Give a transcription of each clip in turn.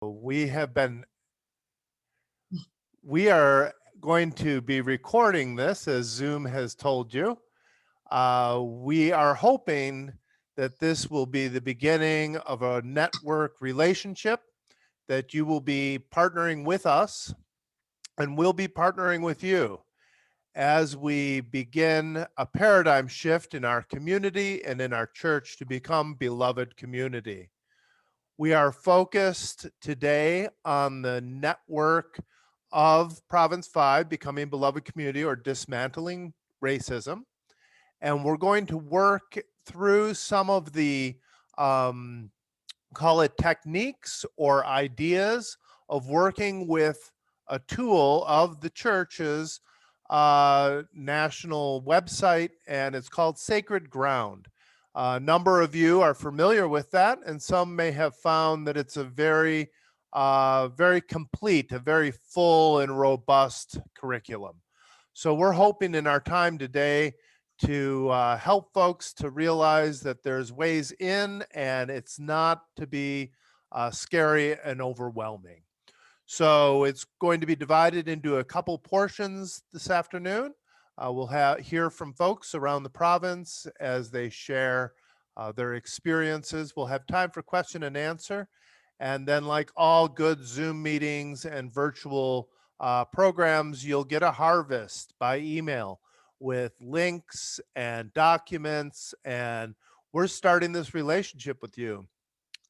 We have been, we are going to be recording this as Zoom has told you. We are hoping that this will be the beginning of a network relationship, that you will be partnering with us and we'll be partnering with you as we begin a paradigm shift in our community and in our church to become beloved community. We are focused today on the network of Province 5 becoming beloved community or dismantling racism. And we're going to work through some of the call it techniques or ideas of working with a tool of the church's national website, and it's called Sacred Ground. A number of you are familiar with that, and some may have found that it's a very complete, a very full and robust curriculum. So we're hoping in our time today to help folks to realize that there's ways in and it's not to be scary and overwhelming. So it's going to be divided into a couple portions this afternoon. We'll hear from folks around the province as they share their experiences. We'll have time for question and answer. And then, like all good Zoom meetings and virtual programs, you'll get a harvest by email with links and documents, and we're starting this relationship with you.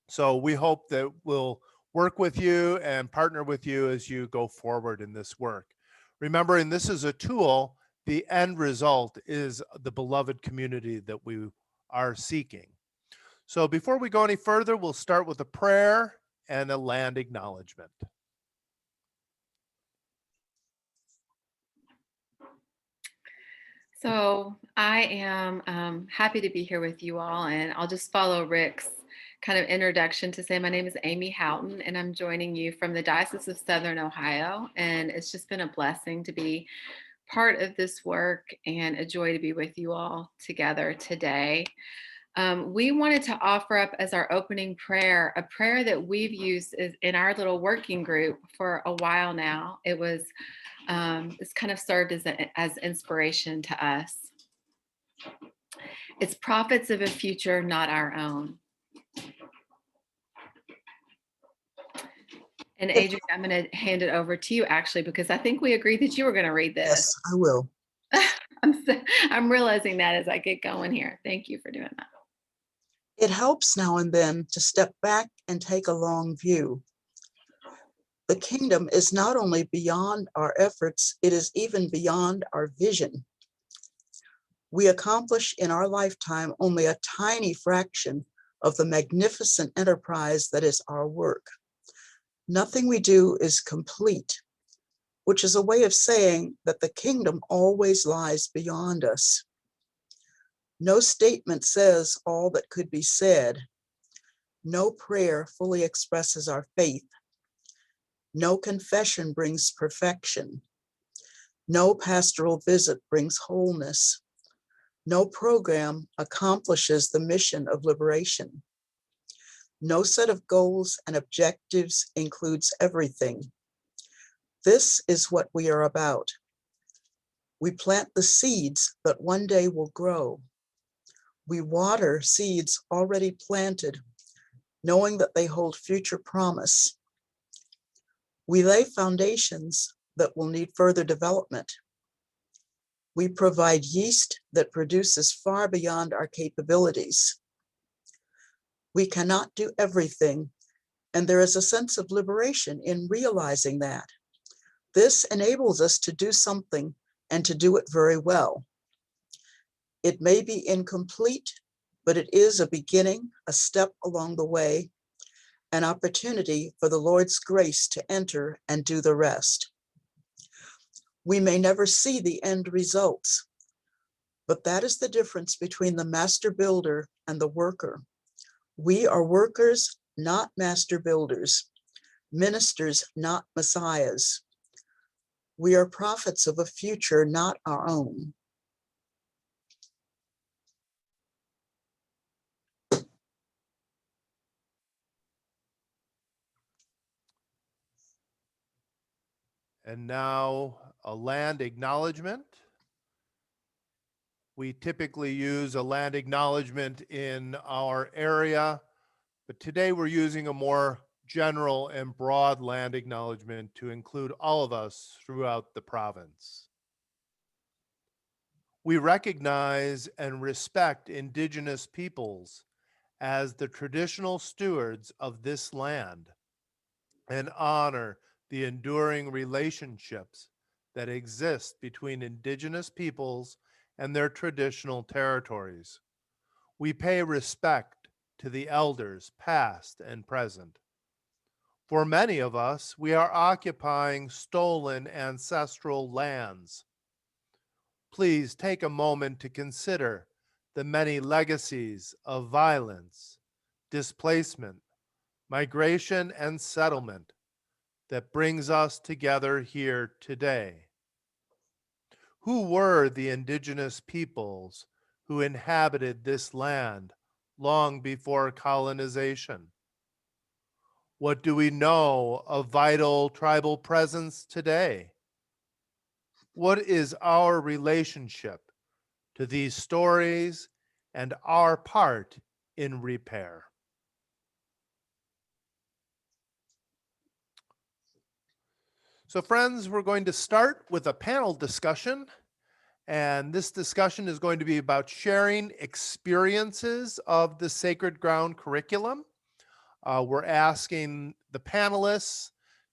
So we hope that we'll work with you and partner with you as you go forward in this work. Remembering this is a tool, the end result is the beloved community that we are seeking. So before we go any further, we'll start with a prayer and a land acknowledgement. So I am happy to be here with you all, and I'll just follow Rick's kind of introduction to say my name is Amy Houghton, and I'm joining you from the Diocese of Southern Ohio, and it's just been a blessing to be part of this work and a joy to be with you all together today. We wanted to offer up as our opening prayer, a prayer that we've used in our little working group for a while now. It's kind of served as inspiration to us. It's prophets of a future not our own. And Adrian, I'm going to hand it over to you actually, because I think we agreed that you were going to read this. Yes, I will. I'm realizing that as I get going here. Thank you for doing that. It helps now and then to step back and take a long view. The kingdom is not only beyond our efforts, it is even beyond our vision. We accomplish in our lifetime only a tiny fraction of the magnificent enterprise that is our work. Nothing we do is complete, which is a way of saying that the kingdom always lies beyond us. No statement says all that could be said. No prayer fully expresses our faith. No confession brings perfection. No pastoral visit brings wholeness. No program accomplishes the mission of liberation. No set of goals and objectives includes everything. This is what we are about. We plant the seeds that one day will grow. We water seeds already planted, knowing that they hold future promise. We lay foundations that will need further development. We provide yeast that produces far beyond our capabilities. We cannot do everything, and there is a sense of liberation in realizing that. This enables us to do something and to do it very well. It may be incomplete, but it is a beginning, a step along the way, an opportunity for the Lord's grace to enter and do the rest. We may never see the end results, but that is the difference between the master builder and the worker. We are workers, not master builders, ministers, not messiahs. We are prophets of a future not our own. And now a land acknowledgement. We typically use a land acknowledgement in our area, but today we're using a more general and broad land acknowledgement to include all of us throughout the province. We recognize and respect Indigenous peoples as the traditional stewards of this land and honor the enduring relationships that exist between Indigenous peoples and their traditional territories. We pay respect to the elders, past and present. For many of us, we are occupying stolen ancestral lands. Please take a moment to consider the many legacies of violence, displacement, migration, and settlement that brings us together here today. Who were the Indigenous peoples who inhabited this land long before colonization? What do we know of vital tribal presence today? What is our relationship to these stories and our part in repair? So friends, we're going to start with a panel discussion. And this discussion is going to be about sharing experiences of the Sacred Ground curriculum. We're asking the panelists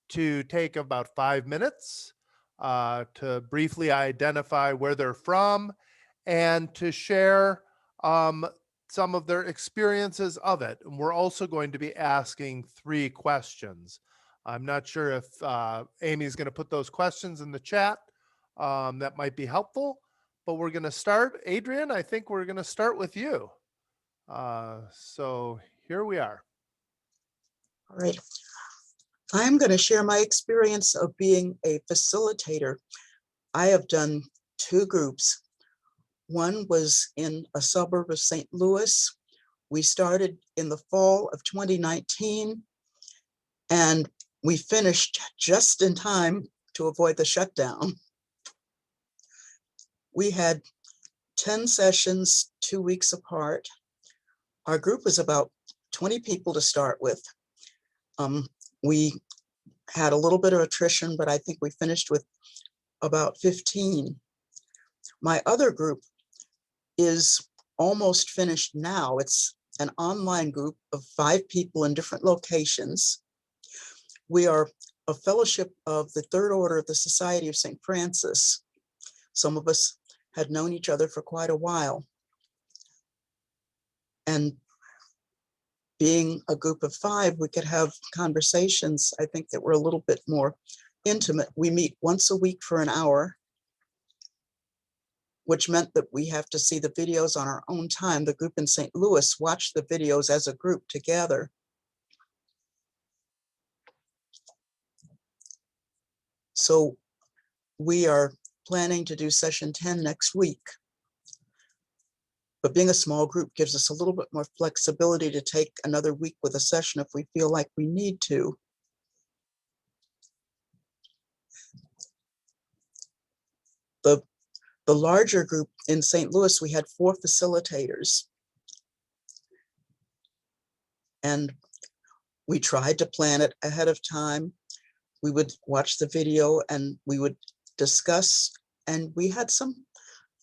to take about 5 minutes to briefly identify where they're from and to share some of their experiences of it. And we're also going to be asking 3 questions. I'm not sure if Amy's going to put those questions in the chat. That might be helpful, but we're going to start. Adrian, I think we're going to start with you. So here we are. All right. I'm going to share my experience of being a facilitator. I have done 2 groups. One was in a suburb of St. Louis. We started in the fall of 2019, and we finished just in time to avoid the shutdown. We had 10 sessions, 2 weeks apart. Our group was about 20 people to start with. We had a little bit of attrition, but I think we finished with about 15. My other group is almost finished now. It's an online group of 5 people in different locations. We are a fellowship of the Third Order of the Society of St. Francis. Some of us had known each other for quite a while. And being a group of 5, we could have conversations, I think, that were a little bit more intimate. We meet once a week for an hour, which meant that we have to see the videos on our own time. The group in St. Louis watched the videos as a group together. So we are planning to do session 10 next week. But being a small group gives us a little bit more flexibility to take another week with a session if we feel like we need to. The larger group in St. Louis, we had 4 facilitators. And we tried to plan it ahead of time. We would watch the video and we would discuss, and we had some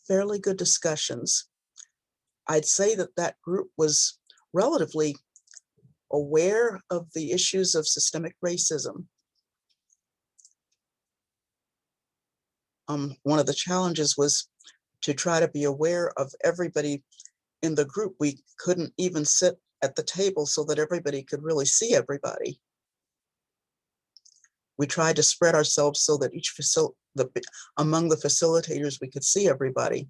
fairly good discussions. I'd say that that group was relatively aware of the issues of systemic racism. One of the challenges was to try to be aware of everybody in the group. We couldn't even sit at the table so that everybody could really see everybody. We tried to spread ourselves so that among the facilitators, we could see everybody.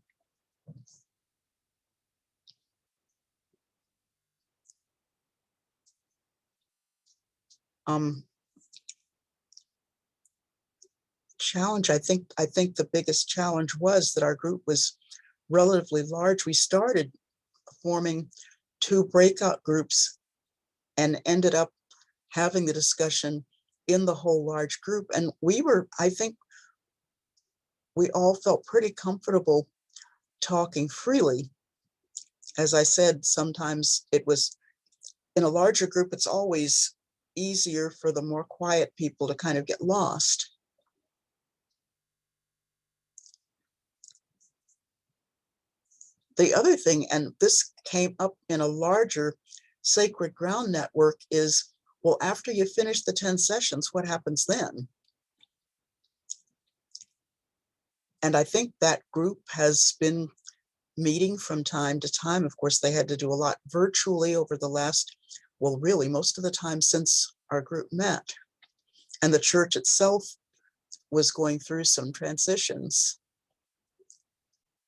Challenge, I think the biggest challenge was that our group was relatively large. We started forming 2 breakout groups and ended up having the discussion in the whole large group. And I think we all felt pretty comfortable talking freely. As I said, sometimes it was in a larger group, it's always easier for the more quiet people to kind of get lost. The other thing, and this came up in a larger Sacred Ground network, is, well, after you finish the 10 sessions, what happens then? And I think that group has been meeting from time to time. Of course, they had to do a lot virtually over the last, well, really most of the time since our group met. And the church itself was going through some transitions.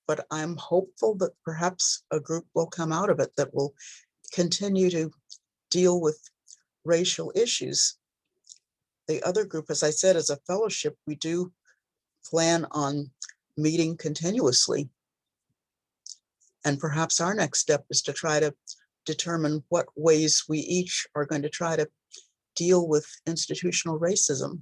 But I'm hopeful that perhaps a group will come out of it that will continue to deal with racial issues. The other group, as I said, as a fellowship, we do plan on meeting continuously. And perhaps our next step is to try to determine what ways we each are going to try to deal with institutional racism.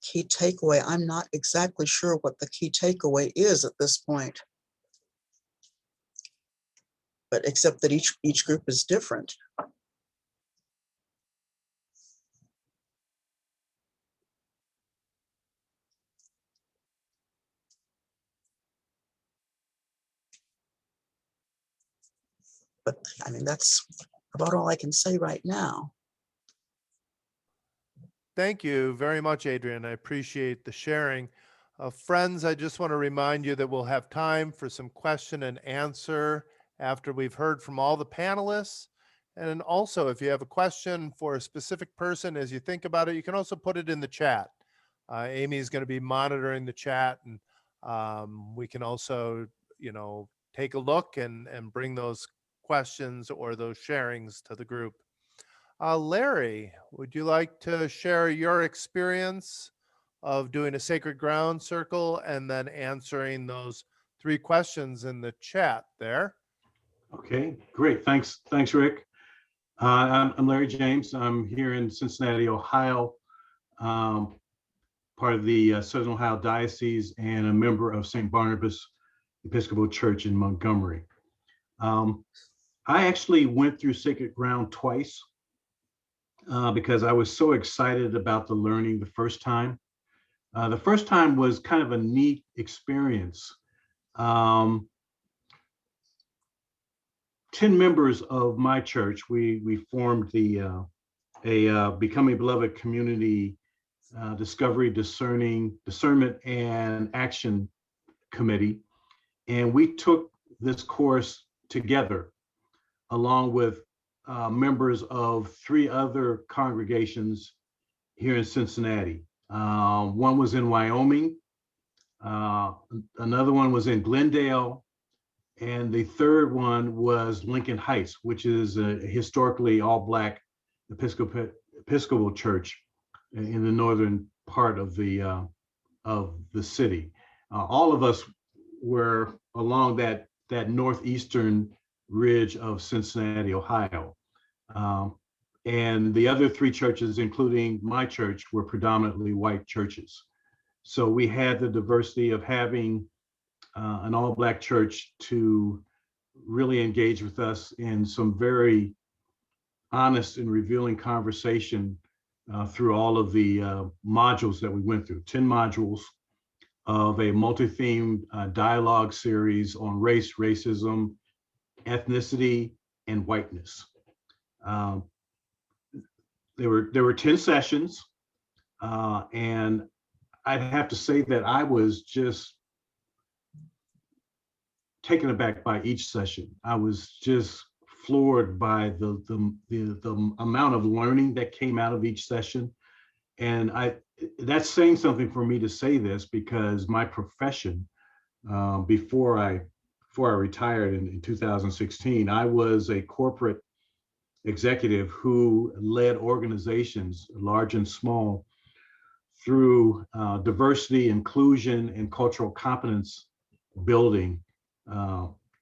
Key takeaway, I'm not exactly sure what the key takeaway is at this point, but except that each group is different. But I mean, that's about all I can say right now. Thank you very much, Adrian. I appreciate the sharing. Friends, I just want to remind you that we'll have time for some question and answer after we've heard from all the panelists. And also, if you have a question for a specific person as you think about it, you can also put it in the chat. Amy is going to be monitoring the chat, and we can also, take a look and bring those questions or those sharings to the group. Larry, would you like to share your experience of doing a Sacred Ground circle and then answering those 3 questions in the chat there? Okay, great. Thanks, Rick. I'm Larry James. I'm here in Cincinnati, Ohio, part of the Southern Ohio Diocese and a member of St. Barnabas Episcopal Church in Montgomery. I actually went through Sacred Ground twice because I was so excited about the learning the first time. The first time was kind of a neat experience. 10 members of my church, we formed a Becoming Beloved Community Discovery, Discernment, and Action Committee. And we took this course together along with members of 3 other congregations here in Cincinnati. One was in Wyoming, another one was in Glendale, and the third one was Lincoln Heights, which is a historically all Black Episcopal church in the northern part of the city. All of us were along that northeastern ridge of Cincinnati, Ohio. And the other 3 churches, including my church, were predominantly white churches. So we had the diversity of having an all Black church to really engage with us in some very honest and revealing conversation through all of the modules that we went through, 10 modules of a multi-themed dialogue series on race, racism, ethnicity, and whiteness. There were 10 sessions, and I'd have to say that I was just taken aback by each session. I was just floored by the amount of learning that came out of each session. And that's saying something for me to say this, because my profession, before I retired in 2016, I was a corporate executive who led organizations, large and small, through diversity, inclusion, and cultural competence building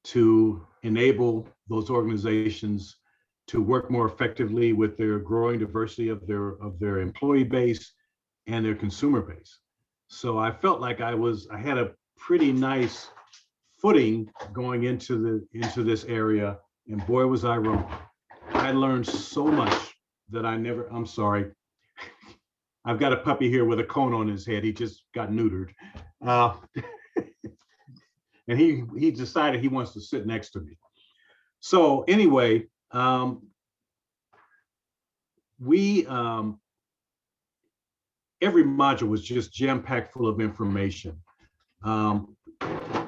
to enable those organizations to work more effectively with their growing diversity of their employee base and their consumer base. So I felt like I had a pretty nice footing going into this area, and boy was I wrong. I learned so much that I'm sorry. I've got a puppy here with a cone on his head. He just got neutered. And he decided he wants to sit next to me. So anyway, every module was just jam-packed full of information,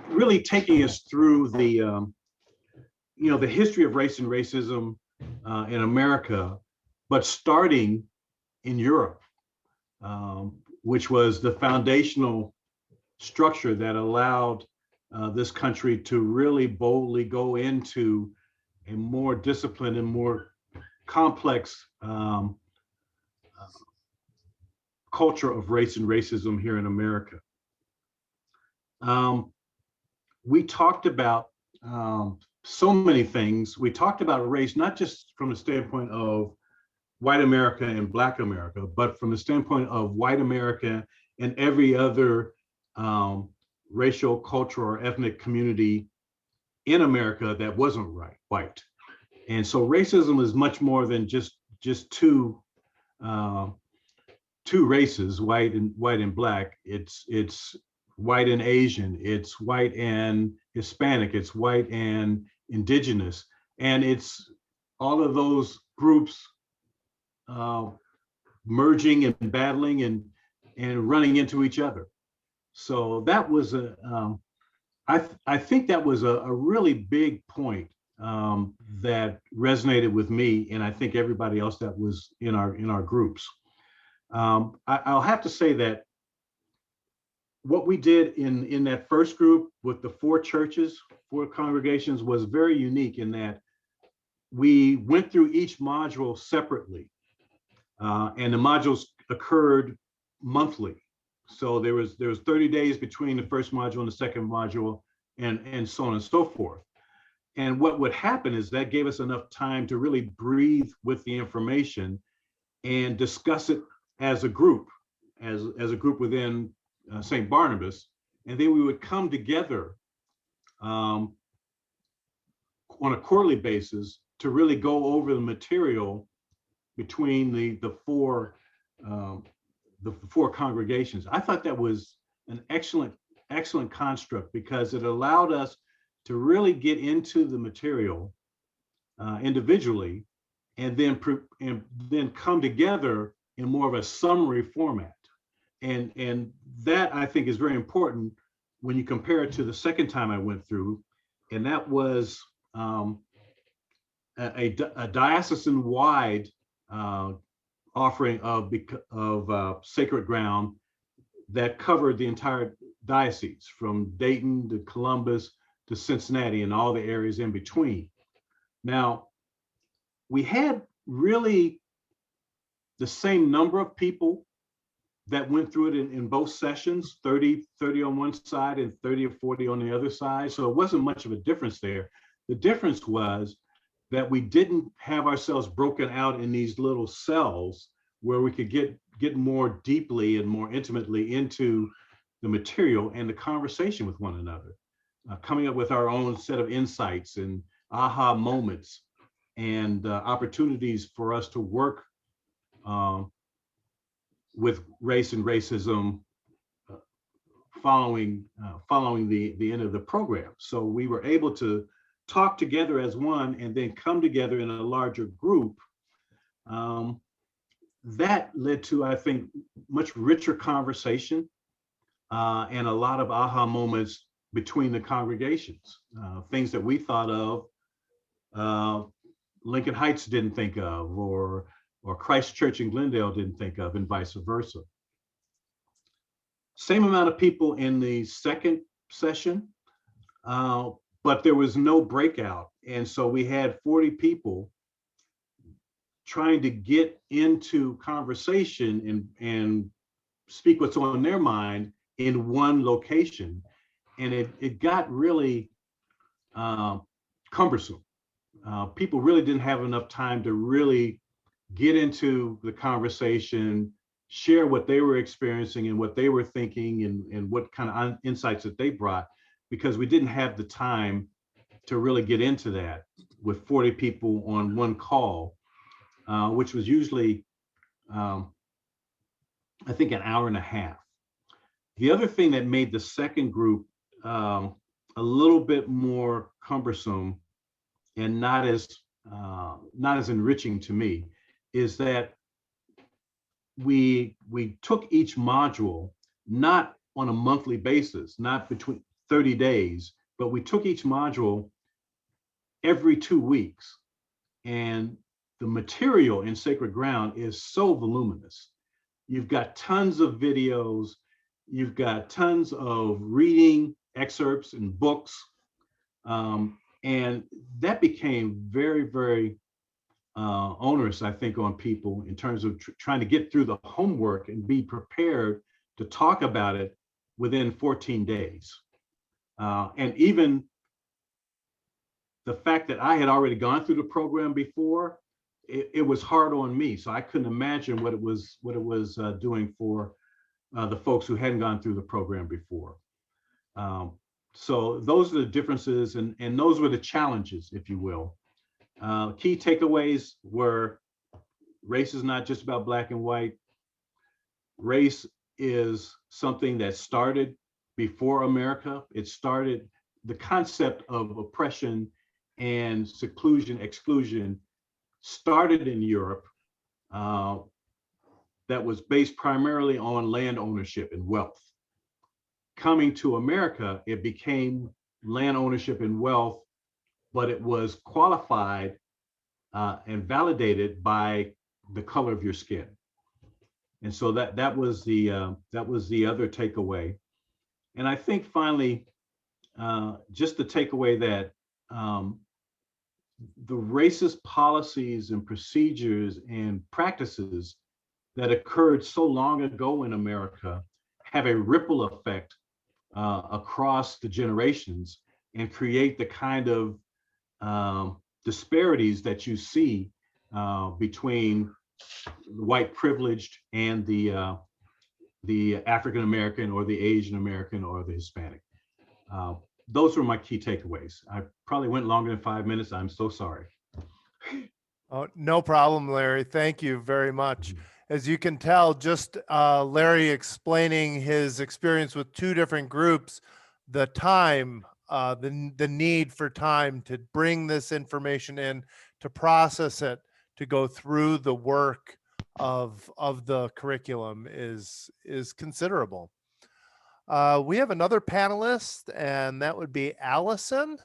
really taking us through the history of race and racism in America, but starting in Europe, which was the foundational structure that allowed this country to really boldly go into a more disciplined and more complex culture of race and racism here in America. We talked about so many things. We talked about race, not just from the standpoint of white America and Black America, but from the standpoint of white America and every other racial, cultural, or ethnic community in America that wasn't white. And so racism is much more than just two races, white and Black. It's white and Asian, it's white and Hispanic, it's white and Indigenous, and it's all of those groups merging and battling and running into each other. So that was I think that was a really big point that resonated with me, and I think everybody else that was in our groups. I'll have to say that what we did in that first group with the 4 congregations was very unique in that we went through each module separately, and the modules occurred monthly. So there was 30 days between the first module and the second module, and so on and so forth. And what would happen is that gave us enough time to really breathe with the information and discuss it as a group, as a group within St. Barnabas. And then we would come together on a quarterly basis to really go over the material between the four congregations. I thought that was an excellent construct, because it allowed us to really get into the material individually, and then come together in more of a summary format. And that, I think, is very important when you compare it to the second time I went through, and that was a diocesan-wide offering of Sacred Ground that covered the entire diocese, from Dayton to Columbus to Cincinnati and all the areas in between. Now, we had really the same number of people that went through it in both sessions, 30 on one side and 30 or 40 on the other side. So it wasn't much of a difference there. The difference was that we didn't have ourselves broken out in these little cells where we could get more deeply and more intimately into the material and the conversation with one another, coming up with our own set of insights and aha moments and opportunities for us to work with race and racism following the end of the program. So we were able to talk together as one and then come together in a larger group. That led to, I think, much richer conversation and a lot of aha moments between the congregations, things that we thought of, Lincoln Heights didn't think of, or Christ Church in Glendale didn't think of, and vice versa. Same amount of people in the second session, but there was no breakout. And so we had 40 people trying to get into conversation and speak what's on their mind in one location. And it got really cumbersome. People really didn't have enough time to really get into the conversation, share what they were experiencing and what they were thinking, and what kind of insights that they brought, because we didn't have the time to really get into that with 40 people on one call, which was usually, I think, an hour and a half. The other thing that made the second group a little bit more cumbersome and not as enriching to me is that we took each module not on a monthly basis, not between 30 days, but we took each module every 2 weeks. And the material in Sacred Ground is so voluminous. You've got tons of videos, you've got tons of reading excerpts and books. And that became very, very onerous, I think, on people in terms of trying to get through the homework and be prepared to talk about it within 14 days. And even the fact that I had already gone through the program before, it was hard on me. So I couldn't imagine what it was doing for the folks who hadn't gone through the program before. So those are the differences, and those were the challenges, if you will. Key takeaways were: race is not just about black and white. Race is something that started before America. It started, the concept of oppression and seclusion, exclusion, started in Europe, that was based primarily on land ownership and wealth. Coming to America, it became land ownership and wealth, but it was qualified and validated by the color of your skin. And so that was the other takeaway. And I think finally, just the takeaway that the racist policies and procedures and practices that occurred so long ago in America have a ripple effect across the generations and create the kind of disparities that you see between the white privileged and the African American or the Asian American or the Hispanic. Those were my key takeaways. I probably went longer than 5 minutes. I'm so sorry. Oh, no problem, Larry. Thank you very much. As you can tell, just Larry explaining his experience with two different groups, the time, the need for time to bring this information in, to process it, to go through the work of the curriculum is considerable. We have another panelist, and that would be Allison.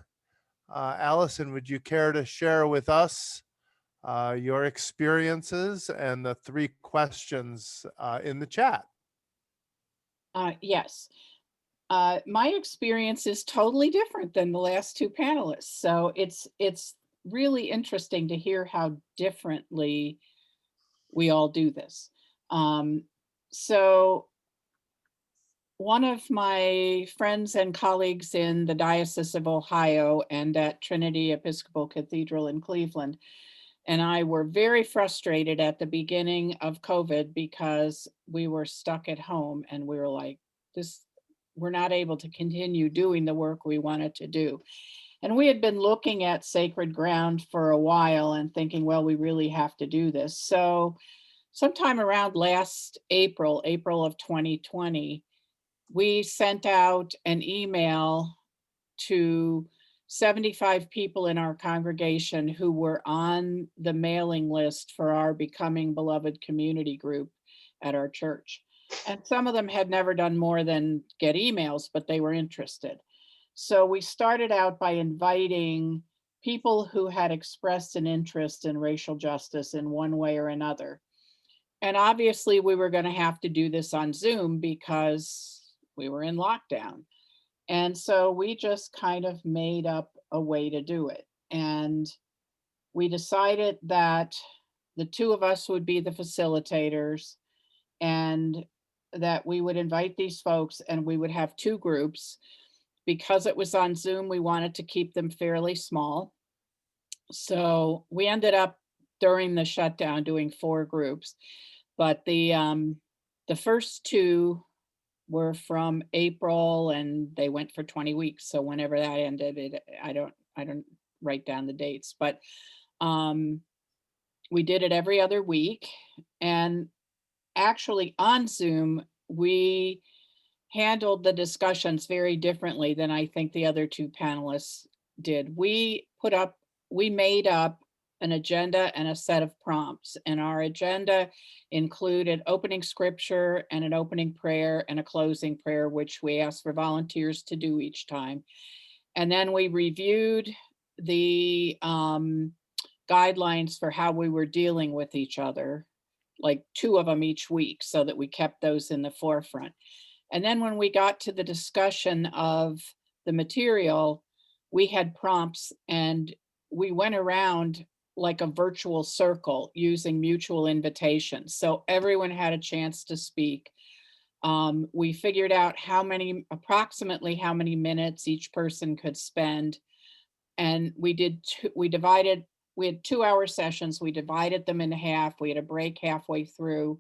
Allison, would you care to share with us your experiences and the 3 questions in the chat? Yes. My experience is totally different than the last 2 panelists. So it's really interesting to hear how differently we all do this. So one of my friends and colleagues in the Diocese of Ohio and at Trinity Episcopal Cathedral in Cleveland and I were very frustrated at the beginning of COVID because we were stuck at home and we were like, we're not able to continue doing the work we wanted to do. And we had been looking at Sacred Ground for a while and thinking, well, we really have to do this. So sometime around last April of 2020, we sent out an email to 75 people in our congregation who were on the mailing list for our Becoming Beloved community group at our church. And some of them had never done more than get emails, but they were interested. So we started out by inviting people who had expressed an interest in racial justice in one way or another. And obviously we were going to have to do this on Zoom because we were in lockdown. And so we just kind of made up a way to do it. And we decided that the 2 of us would be the facilitators and that we would invite these folks and we would have 2 groups. Because it was on Zoom, we wanted to keep them fairly small. So we ended up during the shutdown doing 4 groups, but the first 2 were from April and they went for 20 weeks. So whenever that ended, I don't write down the dates, but we did it every other week. And actually on Zoom, we handled the discussions very differently than I think the other 2 panelists did. We made up an agenda and a set of prompts, and our agenda included opening scripture and an opening prayer and a closing prayer, which we asked for volunteers to do each time. And then we reviewed the guidelines for how we were dealing with each other, like 2 of them each week, so that we kept those in the forefront. And then when we got to the discussion of the material, we had prompts and we went around like a virtual circle using mutual invitations. So everyone had a chance to speak. We figured out approximately how many minutes each person could spend. And we had 2-hour sessions. We divided them in half. We had a break halfway through.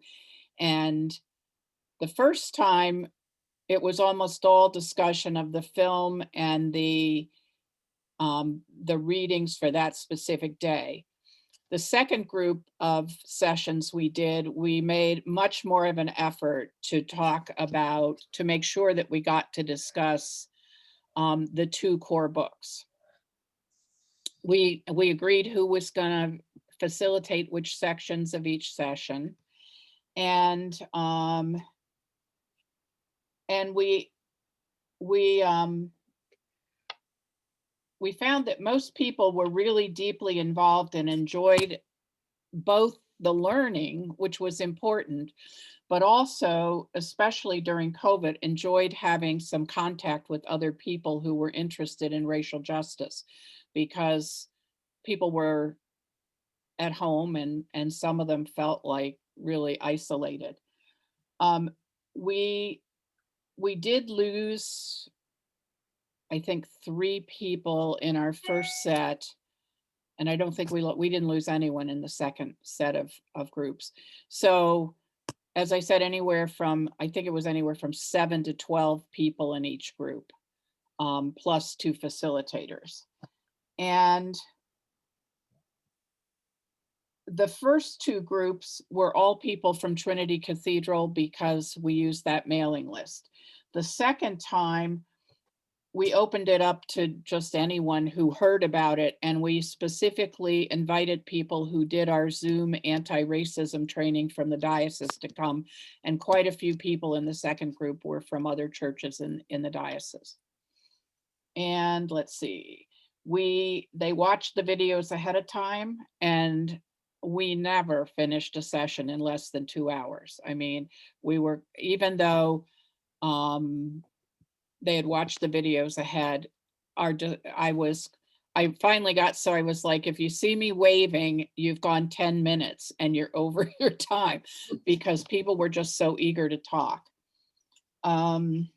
And the first time, it was almost all discussion of the film and the readings for that specific day. The second group of sessions we made much more of an effort to make sure that we got to discuss the 2 core books. We agreed who was going to facilitate which sections of each session. And we found that most people were really deeply involved and enjoyed both the learning, which was important, but also, especially during COVID, enjoyed having some contact with other people who were interested in racial justice, because people were at home and some of them felt like really isolated. We did lose, I think, 3 people in our first set, and I don't think we didn't lose anyone in the second set of groups. So as I said, I think it was anywhere from 7 to 12 people in each group, plus 2 facilitators. And the first 2 groups were all people from Trinity Cathedral because we used that mailing list. The second time, we opened it up to just anyone who heard about it, and we specifically invited people who did our Zoom anti-racism training from the diocese to come, and quite a few people in the second group were from other churches in the diocese. And let's see, they watched the videos ahead of time, and we never finished a session in less than 2 hours. I mean, even though they had watched the videos ahead, I finally got, so I was like, if you see me waving, you've gone 10 minutes and you're over your time, because people were just so eager to talk. The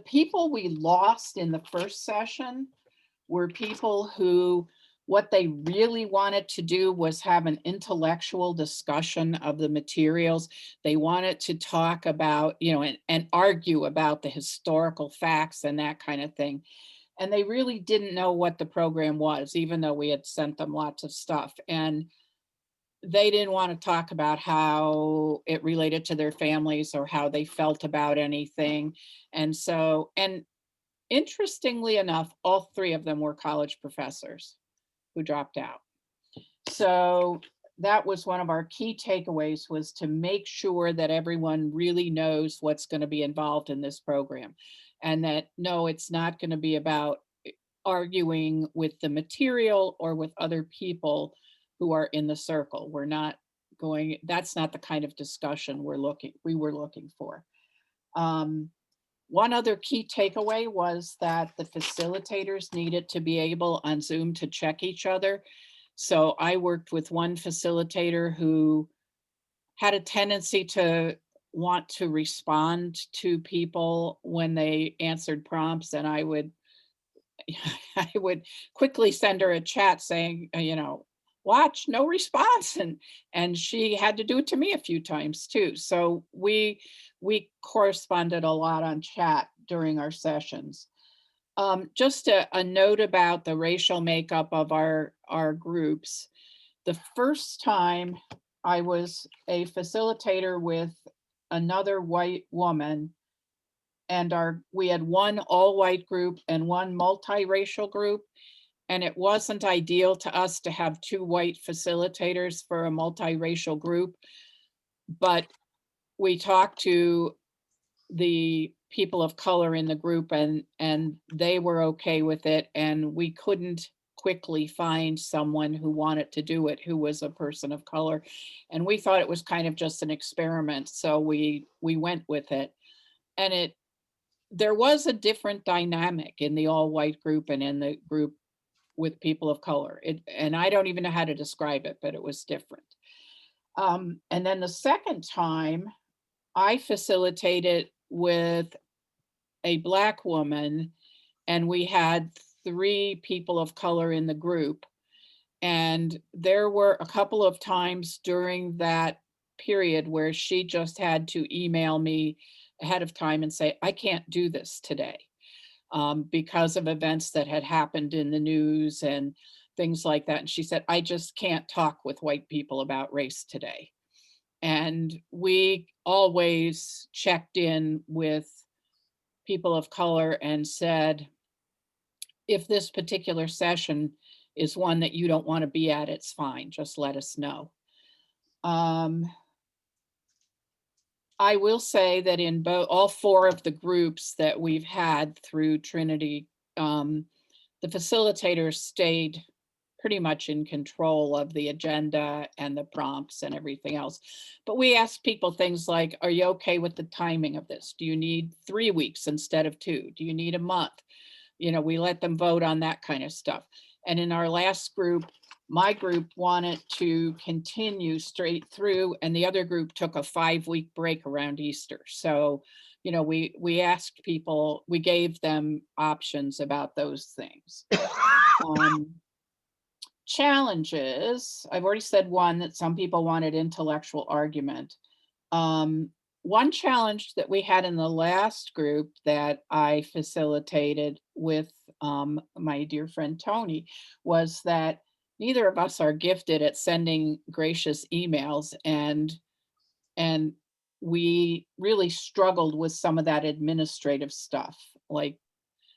people we lost in the first session were people who, what they really wanted to do was have an intellectual discussion of the materials. They wanted to talk about, and argue about the historical facts and that kind of thing. And they really didn't know what the program was, even though we had sent them lots of stuff. And they didn't want to talk about how it related to their families or how they felt about anything. And interestingly enough, all 3 of them were college professors who dropped out. So that was one of our key takeaways, was to make sure that everyone really knows what's going to be involved in this program, and that no, it's not going to be about arguing with the material or with other people who are in the circle. That's not the kind of discussion we were looking for. One other key takeaway was that the facilitators needed to be able on Zoom to check each other. So I worked with one facilitator who had a tendency to want to respond to people when they answered prompts, and I would I would quickly send her a chat saying, you know, watch, no response. And she had to do it to me a few times too. So we corresponded a lot on chat during our sessions. Just a note about the racial makeup of our groups. The first time I was a facilitator with another white woman, and we had one all-white group and one multiracial group. And it wasn't ideal to us to have 2 white facilitators for a multiracial group. But we talked to the people of color in the group, and they were okay with it. And we couldn't quickly find someone who wanted to do it, who was a person of color. And we thought it was kind of just an experiment. So we went with it. And there was a different dynamic in the all-white group and in the group with people of color. And I don't even know how to describe it, but it was different. And then the second time I facilitated with a Black woman, and we had 3 people of color in the group. And there were a couple of times during that period where she just had to email me ahead of time and say, I can't do this today. Because of events that had happened in the news and things like that. And she said, I just can't talk with white people about race today. And we always checked in with people of color and said, if this particular session is one that you don't want to be at, it's fine, just let us know. I will say that in all 4 of the groups that we've had through Trinity, the facilitators stayed pretty much in control of the agenda and the prompts and everything else. But we asked people things like, are you okay with the timing of this? Do you need 3 weeks instead of 2? Do you need a month? You know, we let them vote on that kind of stuff. And in our last group, my group wanted to continue straight through, and the other group took a 5-week break around Easter. So, you know, we asked people, we gave them options about those things. Challenges, I've already said one, that some people wanted intellectual argument. One challenge that we had in the last group that I facilitated with my dear friend Tony was that neither of us are gifted at sending gracious emails, and we really struggled with some of that administrative stuff, like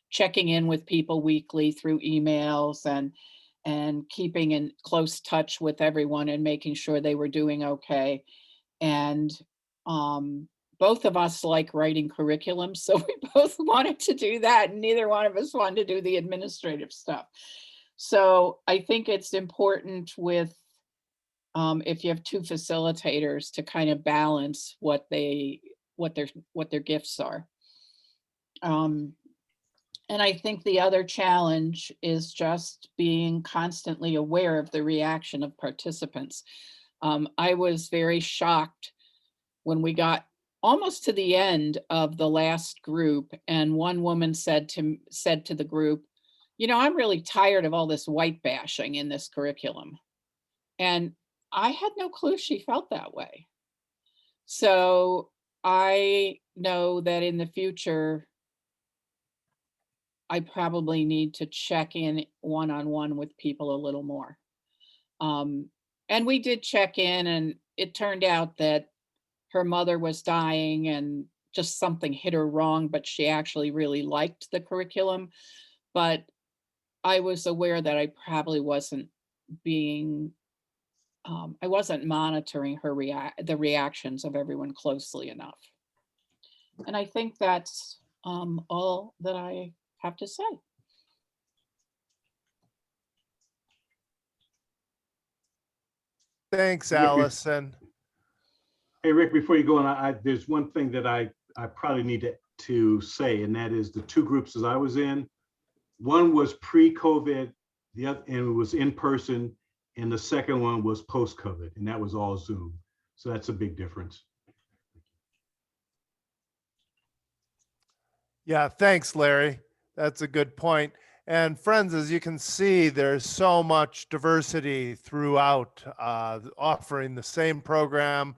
checking in with people weekly through emails and keeping in close touch with everyone and making sure they were doing okay. And both of us like writing curriculum, so we both wanted to do that, and neither one of us wanted to do the administrative stuff. So I think it's important with if you have 2 facilitators to kind of balance what their gifts are. And I think the other challenge is just being constantly aware of the reaction of participants. I was very shocked when we got almost to the end of the last group, and one woman said to the group, you know, I'm really tired of all this white bashing in this curriculum. And I had no clue she felt that way. So I know that in the future, I probably need to check in one-on-one with people a little more. And we did check in, and it turned out that her mother was dying and just something hit her wrong, but she actually really liked the curriculum. But I was aware that I probably wasn't I wasn't monitoring the reactions of everyone closely enough. And I think that's all that I have to say. Thanks, Rick, Allison. Hey, Rick, before you go on, there's one thing that I probably need to say, and that is the 2 groups as I was in, one was pre-COVID, the other, and it was in person, and the second one was post-COVID, and that was all Zoom. So that's a big difference. Yeah, thanks, Larry. That's a good point. And friends, as you can see, there's so much diversity throughout, offering the same program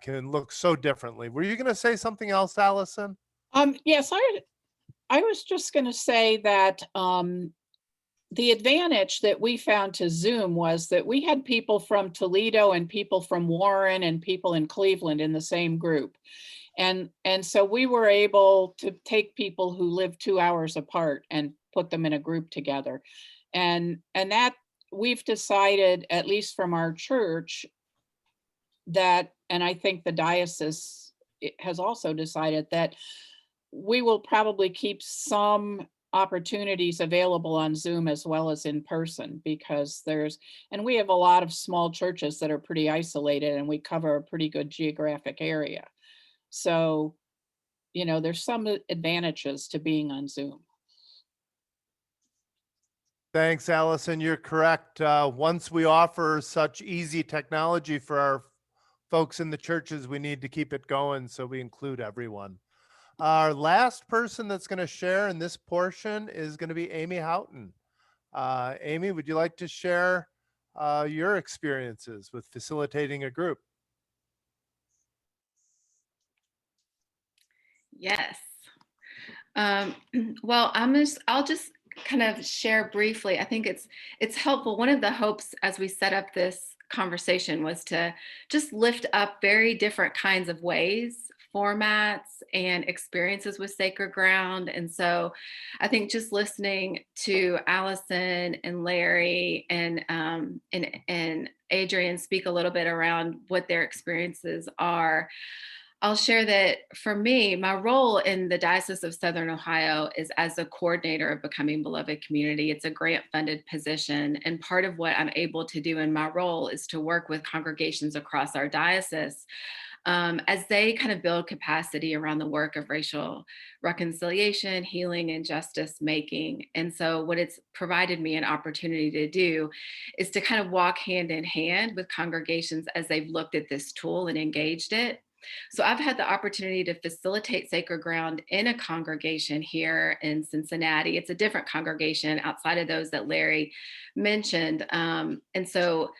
can look so differently. Were you going to say something else, Allison? Yes, I was just going to say that the advantage that we found to Zoom was that we had people from Toledo and people from Warren and people in Cleveland in the same group. And so we were able to take people who live 2 hours apart and put them in a group together. And that we've decided, at least from our church, that, and I think the diocese has also decided that we will probably keep some opportunities available on Zoom as well as in person, because and we have a lot of small churches that are pretty isolated and we cover a pretty good geographic area. So, there's some advantages to being on Zoom. Thanks, Allison. You're correct. Once we offer such easy technology for our folks in the churches, we need to keep it going so we include everyone. Our last person that's going to share in this portion is going to be Amy Houghton. Amy, would you like to share your experiences with facilitating a group? Yes. Well, I'll just kind of share briefly. I think it's helpful. One of the hopes as we set up this conversation was to just lift up very different kinds of ways, formats, and experiences with Sacred Ground. And so I think just listening to Allison and Larry and Adrian speak a little bit around what their experiences are, I'll share that for me, my role in the Diocese of Southern Ohio is as a coordinator of Becoming Beloved Community. It's a grant funded position. And part of what I'm able to do in my role is to work with congregations across our diocese as they kind of build capacity around the work of racial reconciliation, healing, and justice making. And so what it's provided me an opportunity to do is to kind of walk hand in hand with congregations as they've looked at this tool and engaged it. So I've had the opportunity to facilitate Sacred Ground in a congregation here in Cincinnati. It's a different congregation outside of those that Larry mentioned. And so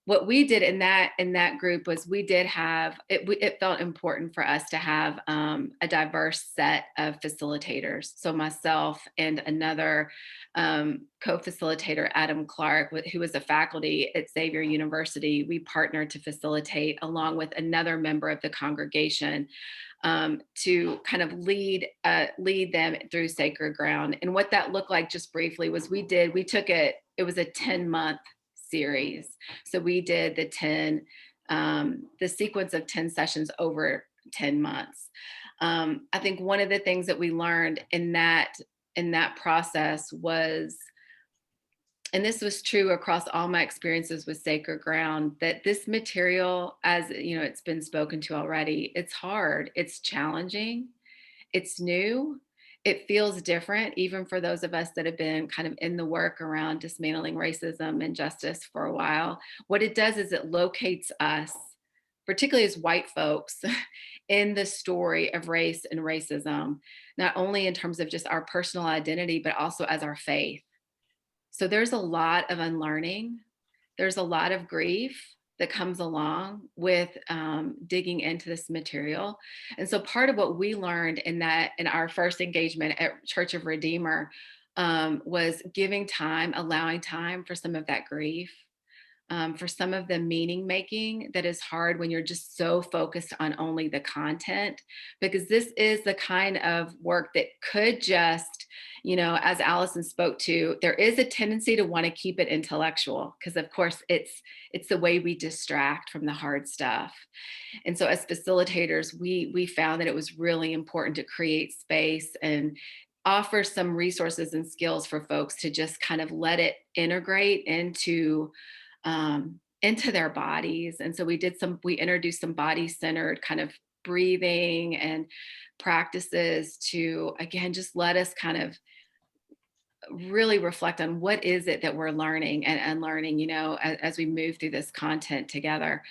what we did in that group was we did have it felt important for us to have a diverse set of facilitators. So myself and another co-facilitator, Adam Clark, who was a faculty at Xavier University, we partnered to facilitate along with another member of the congregation to kind of lead them through Sacred Ground. And what that looked like, just briefly, was it was a 10-month series. So we did the sequence of 10 sessions over 10 months. I think one of the things that we learned in that process was, and this was true across all my experiences with Sacred Ground, that this material, as it's been spoken to already, it's hard, it's challenging, it's new. It feels different, even for those of us that have been kind of in the work around dismantling racism and justice for a while. What it does is it locates us, particularly as white folks, in the story of race and racism, not only in terms of just our personal identity, but also as our faith. So there's a lot of unlearning. There's a lot of grief that comes along with digging into this material. And so part of what we learned in our first engagement at Church of Redeemer was giving time, allowing time for some of that grief, for some of the meaning making that is hard when you're just so focused on only the content, because this is the kind of work that could just, as Allison spoke to, there is a tendency to want to keep it intellectual, because of course it's the way we distract from the hard stuff. And so as facilitators, we found that it was really important to create space and offer some resources and skills for folks to just kind of let it integrate into their bodies. And so we introduced some body-centered kind of breathing and practices to, again, just let us kind of really reflect on what is it that we're learning and unlearning, as we move through this content together.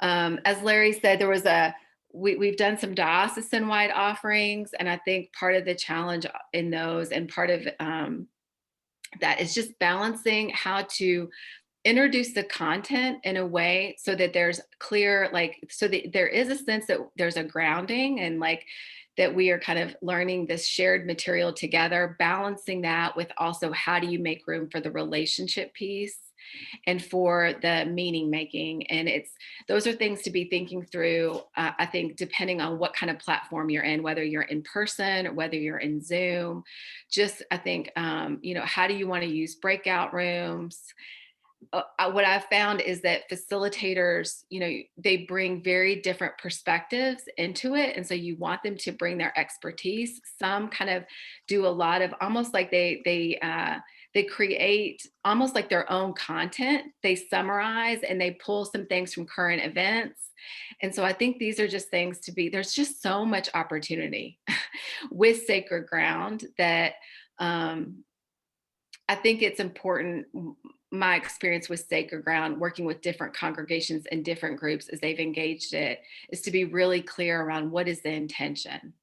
As Larry said, there was we've done some diocesan-wide offerings, and I think part of the challenge in those, and part of that is just balancing how to introduce the content in a way so that there's clear, like, so that there is a sense that there's a grounding, and like that we are kind of learning this shared material together, balancing that with also how do you make room for the relationship piece and for the meaning making. And those are things to be thinking through, I think, depending on what kind of platform you're in, whether you're in person or whether you're in Zoom. Just, I think, how do you want to use breakout rooms? What I've found is that facilitators, they bring very different perspectives into it. And so you want them to bring their expertise. Some kind of do a lot of almost like they create almost like their own content. They summarize and they pull some things from current events. And so I think these are just things there's just so much opportunity with Sacred Ground that I think it's important. My experience with Sacred Ground, working with different congregations and different groups as they've engaged it, is to be really clear around what is the intention.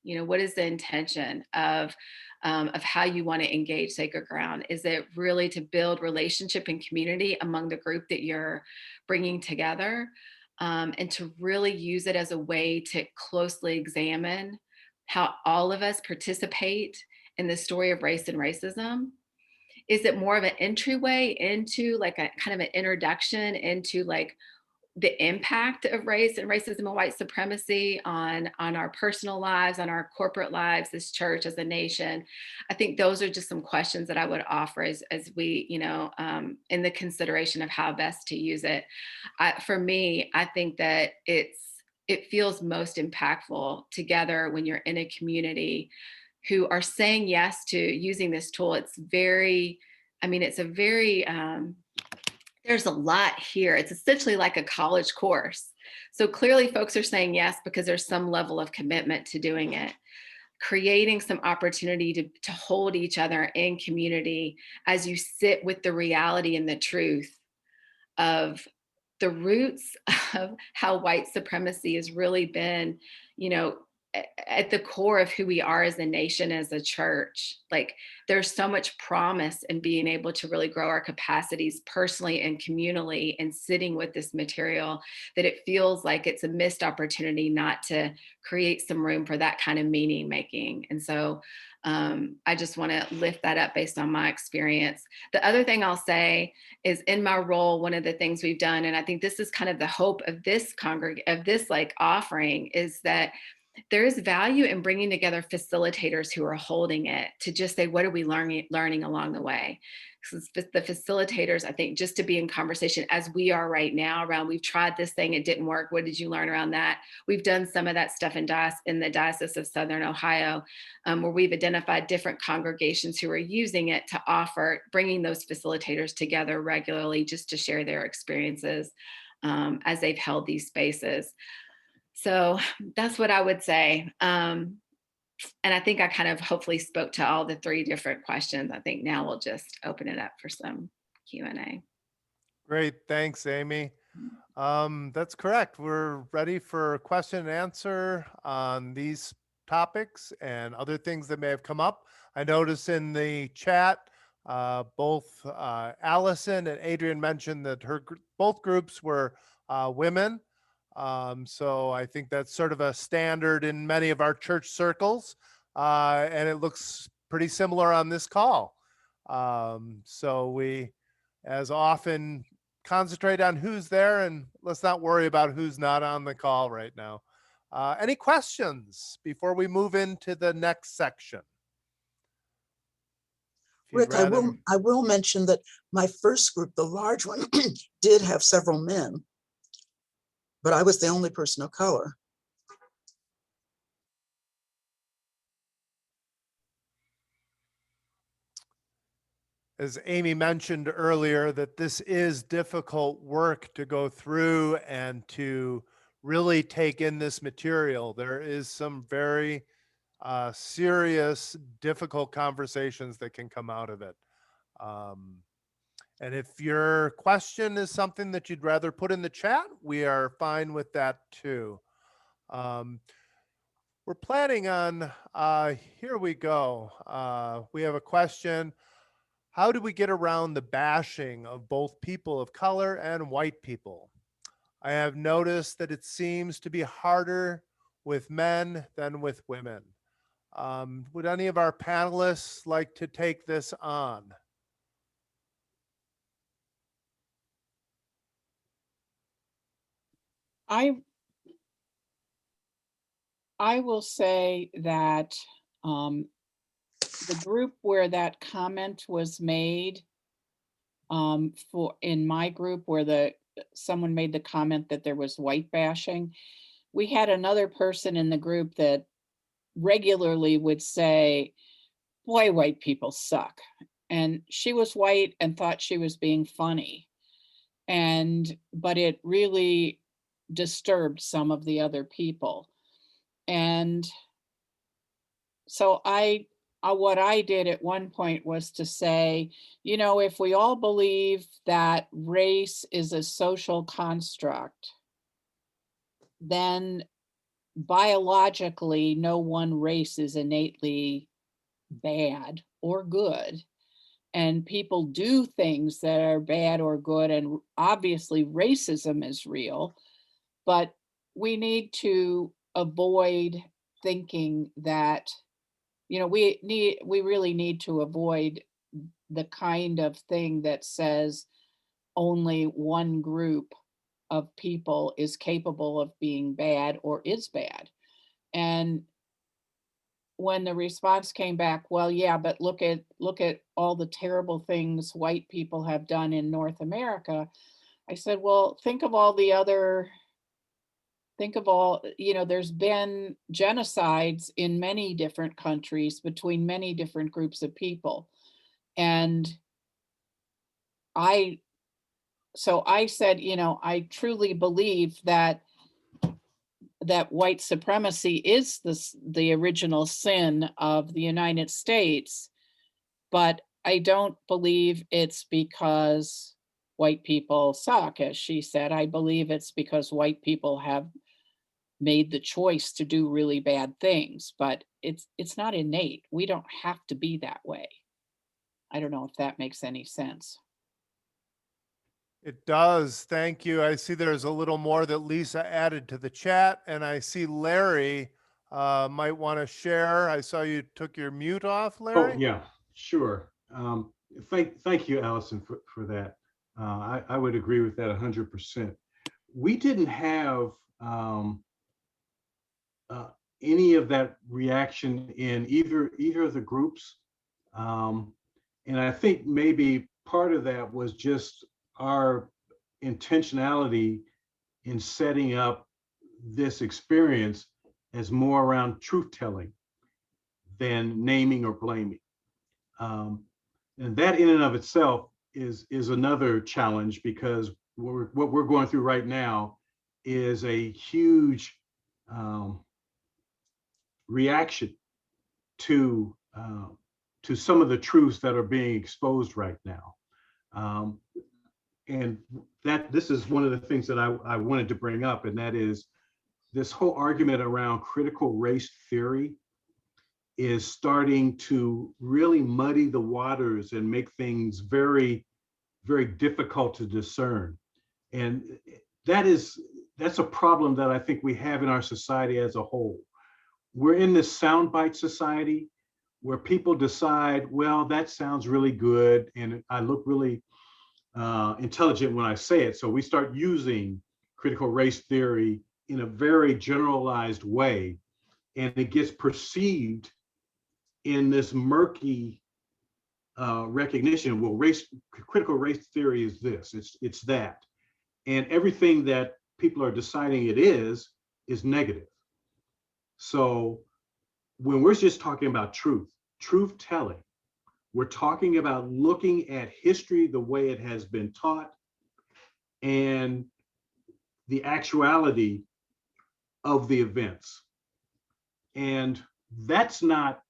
What is the intention of how you want to engage Sacred Ground? Is it really to build relationship and community among the group that you're bringing together, and to really use it as a way to closely examine how all of us participate in the story of race and racism? Is it more of an entryway into like a kind of an introduction into like the impact of race and racism and white supremacy on our personal lives, on our corporate lives, as church, as a nation? I think those are just some questions that I would offer as we, in the consideration of how best to use it. For me, I think that it feels most impactful together when you're in a community who are saying yes to using this tool. It's a very, there's a lot here. It's essentially like a college course. So clearly folks are saying yes because there's some level of commitment to doing it, creating some opportunity to hold each other in community as you sit with the reality and the truth of the roots of how white supremacy has really been, at the core of who we are as a nation, as a church. Like, there's so much promise in being able to really grow our capacities personally and communally and sitting with this material, that it feels like it's a missed opportunity not to create some room for that kind of meaning making. And so I just want to lift that up based on my experience. The other thing I'll say is, in my role, one of the things we've done, and I think this is kind of the hope of this offering, is that there is value in bringing together facilitators who are holding it to just say, what are we learning along the way? The facilitators, I think, just to be in conversation as we are right now around, we've tried this thing, it didn't work. What did you learn around that? We've done some of that stuff in the Diocese of Southern Ohio, where we've identified different congregations who are using it to offer, bringing those facilitators together regularly just to share their experiences as they've held these spaces. So that's what I would say. And I think I kind of hopefully spoke to all the three different questions. I think now we'll just open it up for some Q&A. Great. Thanks, Amy. That's correct. We're ready for question and answer on these topics and other things that may have come up. I noticed in the chat, both Allison and Adrian mentioned that both groups were women. So I think that's sort of a standard in many of our church circles, and it looks pretty similar on this call. So we, as often, concentrate on who's there, and let's not worry about who's not on the call right now. Any questions before we move into the next section? Rick, I will mention that my first group, the large one, did have several men, but I was the only person of color. As Amy mentioned earlier, that this is difficult work to go through and to really take in this material. There is some very serious, difficult conversations that can come out of it. And if your question is something that you'd rather put in the chat, we are fine with that too. We're planning on, here we go. We have a question. How do we get around the bashing of both people of color and white people? I have noticed that it seems to be harder with men than with women. Would any of our panelists like to take this on? I will say that the group where that comment was made, for in my group where someone made the comment that there was white bashing, we had another person in the group that regularly would say, boy, white people suck. And she was white and thought she was being funny. But it really disturbed some of the other people. And so what I did at one point was to say, you know, if we all believe that race is a social construct, then biologically, no one race is innately bad or good. And people do things that are bad or good. And obviously, racism is real, but we need to avoid thinking that, you know, we really need to avoid the kind of thing that says only one group of people is capable of being bad or is bad. And when the response came back, well, yeah, but look at all the terrible things white people have done in North America, I said, well, think of all, you know, there's been genocides in many different countries between many different groups of people. And I said, you know, I truly believe that white supremacy is the original sin of the United States, but I don't believe it's because white people suck, as she said. I believe it's because white people have made the choice to do really bad things, but it's not innate. We don't have to be that way. I don't know if that makes any sense. It does. Thank you. I see there's a little more that Lisa added to the chat, and I see Larry might want to share. I saw you took your mute off, Larry. Oh, yeah, sure. Thank you, Allison, for that. I would agree with that 100%. We didn't have any of that reaction in either of the groups. And I think maybe part of that was just our intentionality in setting up this experience as more around truth telling than naming or blaming. And that in and of itself is another challenge, because what we're going through right now is a huge reaction to some of the truths that are being exposed right now. And this is one of the things that I wanted to bring up, and that is this whole argument around critical race theory is starting to really muddy the waters and make things very, very difficult to discern. And that's a problem that I think we have in our society as a whole. We're in this soundbite society where people decide, well, that sounds really good, and I look really intelligent when I say it. So we start using critical race theory in a very generalized way, and it gets perceived in this murky recognition. Well, critical race theory is this, it's that, and everything that people are deciding it is negative. So when we're just talking about truth telling, we're talking about looking at history the way it has been taught and the actuality of the events. And that's not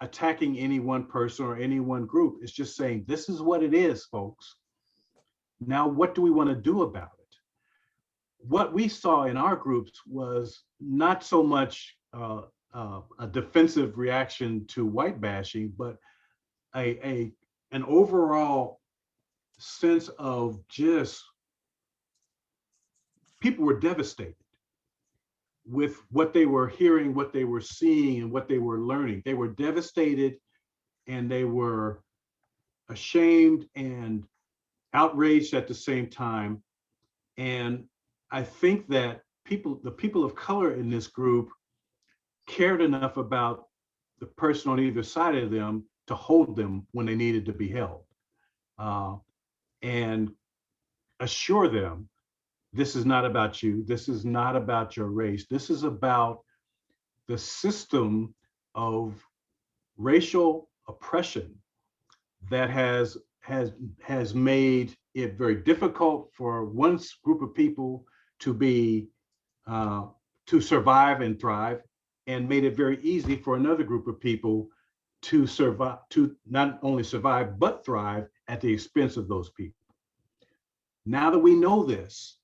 attacking any one person or any one group. It's just saying, this is what it is, folks. Now, what do we want to do about it? what we saw in our groups was not so much a defensive reaction to white bashing, but an overall sense of just people were devastated with what they were hearing, what they were seeing, and what they were learning. They were devastated, and they were ashamed and outraged at the same time. And I think that the people of color in this group cared enough about the person on either side of them to hold them when they needed to be held, and assure them, this is not about you. This is not about your race. This is about the system of racial oppression that has made it very difficult for one group of people to be to survive and thrive, and made it very easy for another group of people to survive, to not only survive but thrive at the expense of those people. Now that we know this,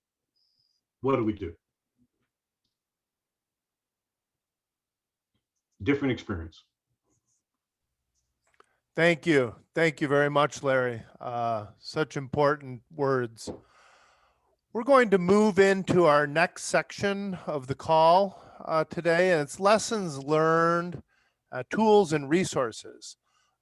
what do we do? Different experience. Thank you. Thank you very much, Larry. Such important words. We're going to move into our next section of the call today, and it's lessons learned, tools and resources.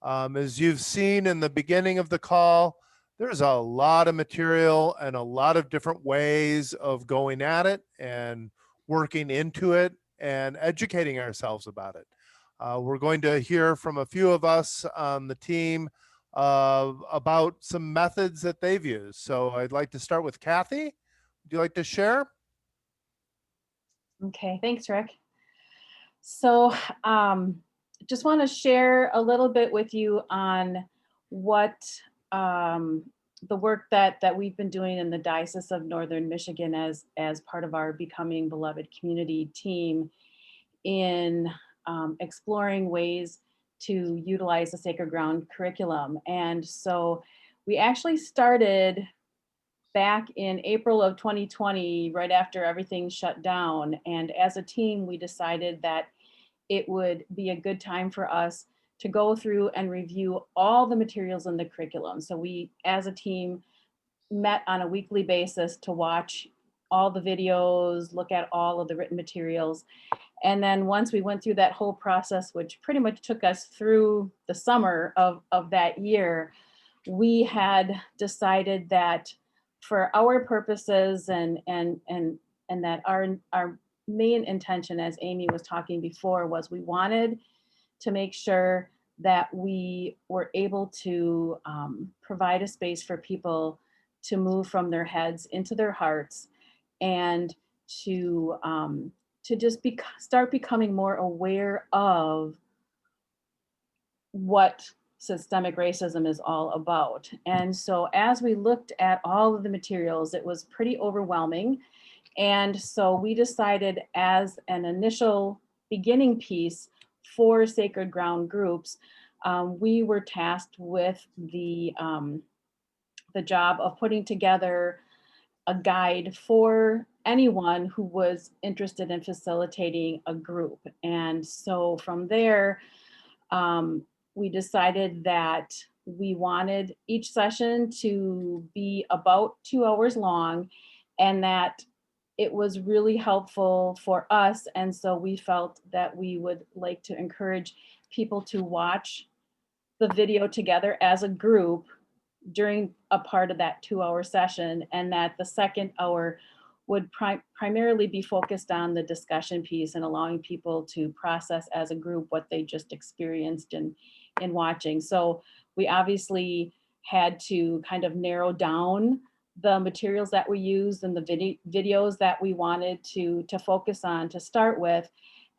As you've seen in the beginning of the call, there's a lot of material and a lot of different ways of going at it and working into it and educating ourselves about it. We're going to hear from a few of us on the team about some methods that they've used. So I'd like to start with Kathy. Would you like to share? Okay, thanks, Rick. So just want to share a little bit with you on what the work that we've been doing in the Diocese of Northern Michigan as part of our Becoming Beloved Community team in exploring ways to utilize the Sacred Ground curriculum. And so we actually started back in April of 2020, right after everything shut down. And as a team, we decided that it would be a good time for us to go through and review all the materials in the curriculum. So we, as a team, met on a weekly basis to watch all the videos, look at all of the written materials. And then once we went through that whole process, which pretty much took us through the summer of that year, we had decided that for our purposes and that our main intention, as Amy was talking before, was we wanted to make sure that we were able to provide a space for people to move from their heads into their hearts, and to just start becoming more aware of what systemic racism is all about. And so as we looked at all of the materials, it was pretty overwhelming. And so we decided, as an initial beginning piece for Sacred Ground groups, we were tasked with the job of putting together a guide for anyone who was interested in facilitating a group. And so from there, we decided that we wanted each session to be about 2 hours long, and that it was really helpful for us. And so we felt that we would like to encourage people to watch the video together as a group during a part of that 2-hour session, and that the second hour would primarily be focused on the discussion piece and allowing people to process as a group what they just experienced in watching. So we obviously had to kind of narrow down the materials that we used and the videos that we wanted to focus on to start with.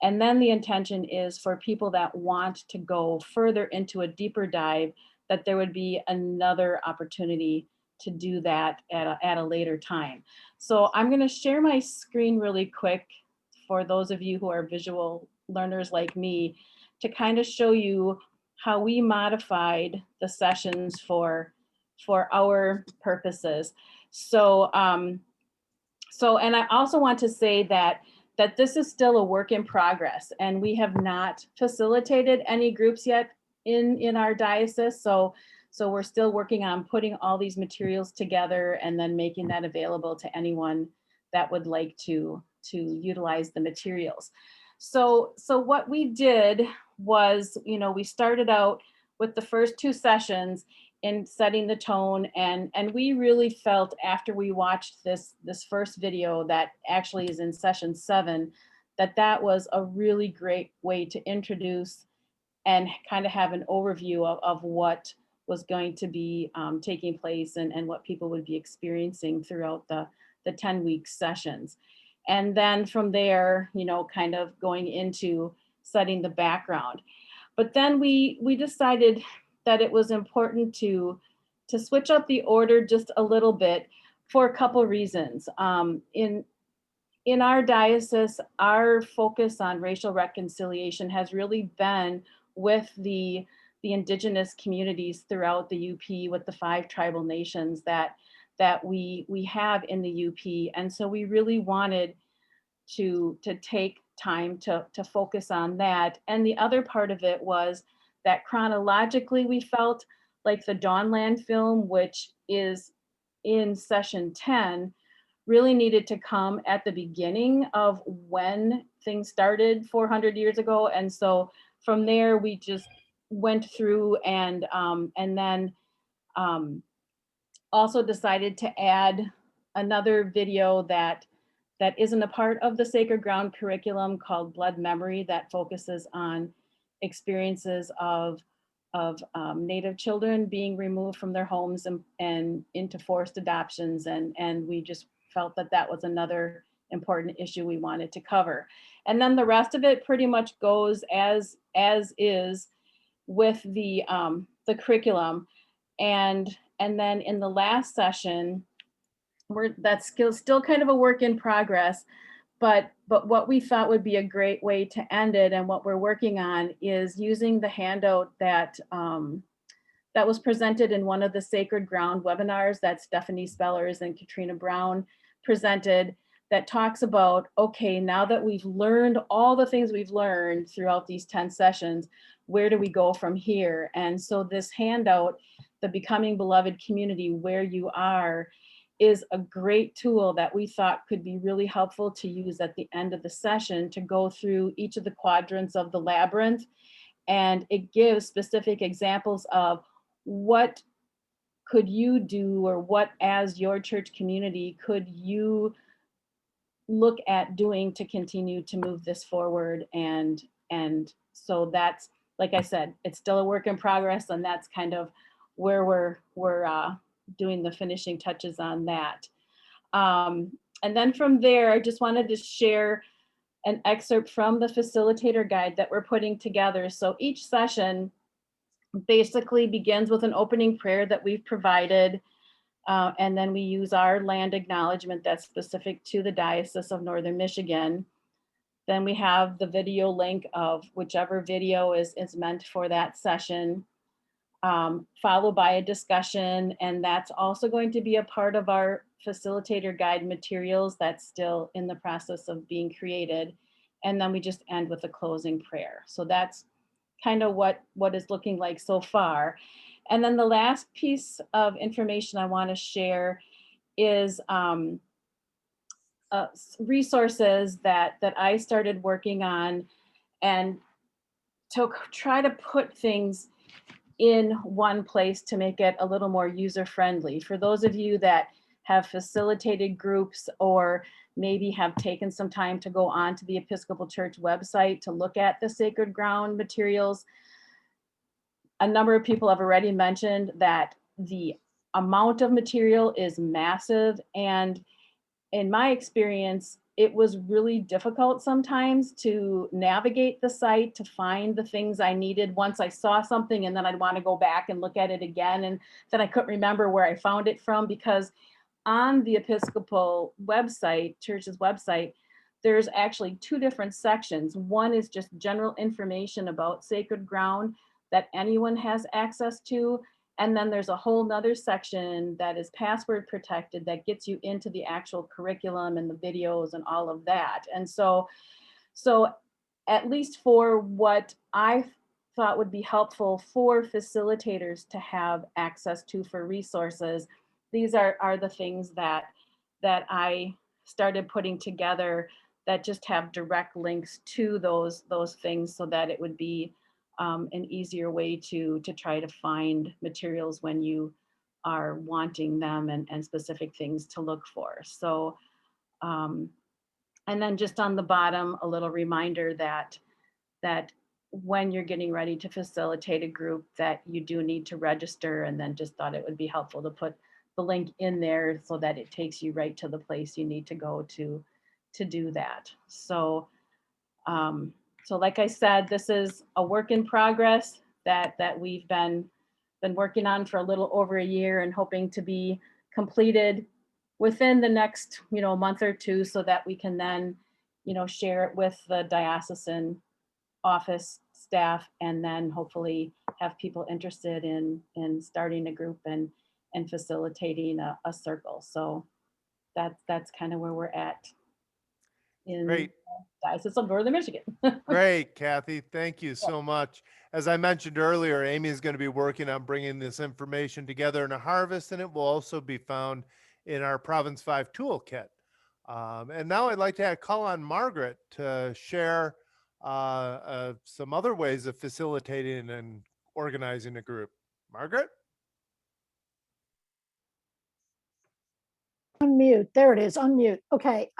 And then the intention is for people that want to go further into a deeper dive, that there would be another opportunity to do that at a later time. So I'm going to share my screen really quick for those of you who are visual learners like me, to kind of show you how we modified the sessions for our purposes. So So, and I also want to say that this is still a work in progress, and we have not facilitated any groups yet in our diocese. So we're still working on putting all these materials together and then making that available to anyone that would like to utilize the materials. So what we did was, we started out with the first 2 sessions in setting the tone, and we really felt after we watched this first video that actually is in session 7, that was a really great way to introduce and kind of have an overview of what was going to be taking place and what people would be experiencing throughout the 10-week sessions. And then from there, kind of going into setting the background. But then we decided that it was important to switch up the order just a little bit for a couple reasons. In our diocese, our focus on racial reconciliation has really been with the indigenous communities throughout the UP, with the 5 tribal nations that we have in the UP. And so we really wanted to take time to focus on that. And the other part of it was that chronologically we felt like the Dawnland film, which is in session 10, really needed to come at the beginning of when things started 400 years ago. And so from there, we just went through and then also decided to add another video that isn't a part of the Sacred Ground curriculum, called Blood Memory, that focuses on experiences of Native children being removed from their homes and into forced adoptions. And we just felt that was another important issue we wanted to cover. And then the rest of it pretty much goes as is with the curriculum. And then in the last session, that's still kind of a work in progress, but what we thought would be a great way to end it, and what we're working on, is using the handout that was presented in one of the Sacred Ground webinars that Stephanie Spellers and Katrina Brown presented, that talks about, okay, now that we've learned all the things we've learned throughout these 10 sessions, where do we go from here? And so this handout, the Becoming Beloved Community, Where You Are, is a great tool that we thought could be really helpful to use at the end of the session to go through each of the quadrants of the labyrinth. And it gives specific examples of what could you do, or what as your church community could you look at doing to continue to move this forward. And so that's, like I said, it's still a work in progress, and that's kind of where we're doing the finishing touches on that. And then from there, I just wanted to share an excerpt from the facilitator guide that we're putting together. So each session basically begins with an opening prayer that we've provided. And then we use our land acknowledgement that's specific to the Diocese of Northern Michigan. Then we have the video link of whichever video is meant for that session, followed by a discussion. And that's also going to be a part of our facilitator guide materials that's still in the process of being created. And then we just end with a closing prayer. So that's kind of what is looking like so far. And then the last piece of information I want to share is resources that I started working on, and to try to put things in one place to make it a little more user-friendly. For those of you that have facilitated groups, or maybe have taken some time to go on to the Episcopal Church website to look at the Sacred Ground materials, a number of people have already mentioned that the amount of material is massive. And in my experience, it was really difficult sometimes to navigate the site, to find the things I needed once I saw something, and then I'd want to go back and look at it again. And then I couldn't remember where I found it from, because on the Episcopal website, church's website, there's actually 2 different sections. One is just general information about Sacred Ground that anyone has access to. And then there's a whole nother section that is password protected that gets you into the actual curriculum and the videos and all of that. And so at least for what I thought would be helpful for facilitators to have access to for resources, these are the things that I started putting together that just have direct links to those things, so that it would be an easier way to try to find materials when you are wanting them, and specific things to look for. So, and then just on the bottom, a little reminder that when you're getting ready to facilitate a group, that you do need to register, and then just thought it would be helpful to put the link in there so that it takes you right to the place you need to go to do that. So, so like I said, this is a work in progress that we've been working on for a little over a year, and hoping to be completed within the next, month or two, so that we can then, share it with the diocesan office staff, and then hopefully have people interested in starting a group and facilitating a circle. So that's kind of where we're at in Great. Diocese of Northern Michigan. Great, Kathy. Thank you so much. As I mentioned earlier, Amy is going to be working on bringing this information together in a harvest, and it will also be found in our Province 5 toolkit. And now I'd like to call on Margaret to share some other ways of facilitating and organizing a group. Margaret? Unmute. There it is. Unmute. Okay.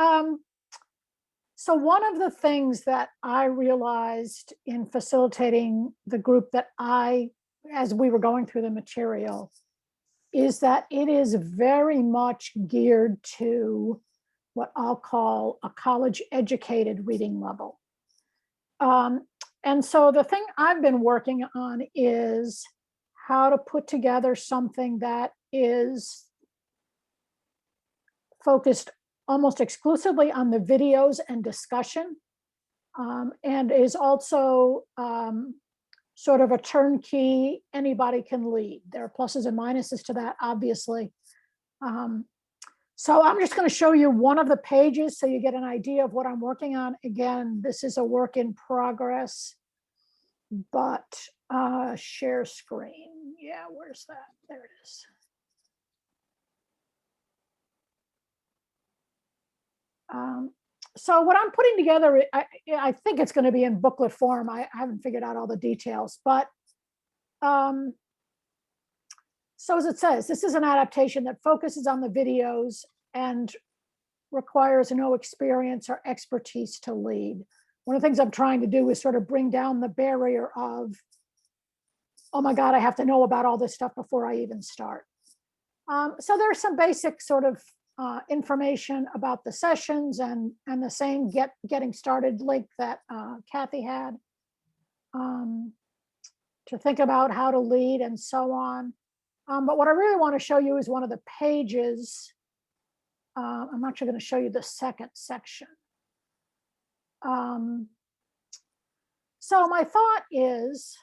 So one of the things that I realized in facilitating the group as we were going through the material, is that it is very much geared to what I'll call a college educated reading level. And so the thing I've been working on is how to put together something that is focused almost exclusively on the videos and discussion, and is also sort of a turnkey, anybody can lead. There are pluses and minuses to that, obviously. So I'm just going to show you one of the pages so you get an idea of what I'm working on. Again, this is a work in progress, but share screen. Yeah, where's that? There it is. So what I'm putting together, I think it's going to be in booklet form. I haven't figured out all the details, but so as it says, this is an adaptation that focuses on the videos and requires no experience or expertise to lead. One of the things I'm trying to do is sort of bring down the barrier of, oh my God, I have to know about all this stuff before I even start. So there's some basic sort of information about the sessions, and the same getting started link that Kathy had, to think about how to lead and so on. But what I really want to show you is one of the pages. I'm actually going to show you the second section. So my thought is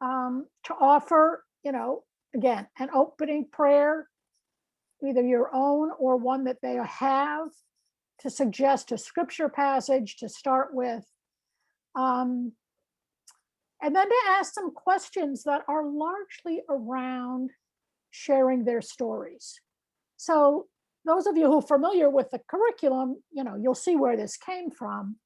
to offer, again, an opening prayer, either your own or one that they have, to suggest a scripture passage to start with, and then to ask some questions that are largely around sharing their stories. So those of you who are familiar with the curriculum, you'll see where this came from.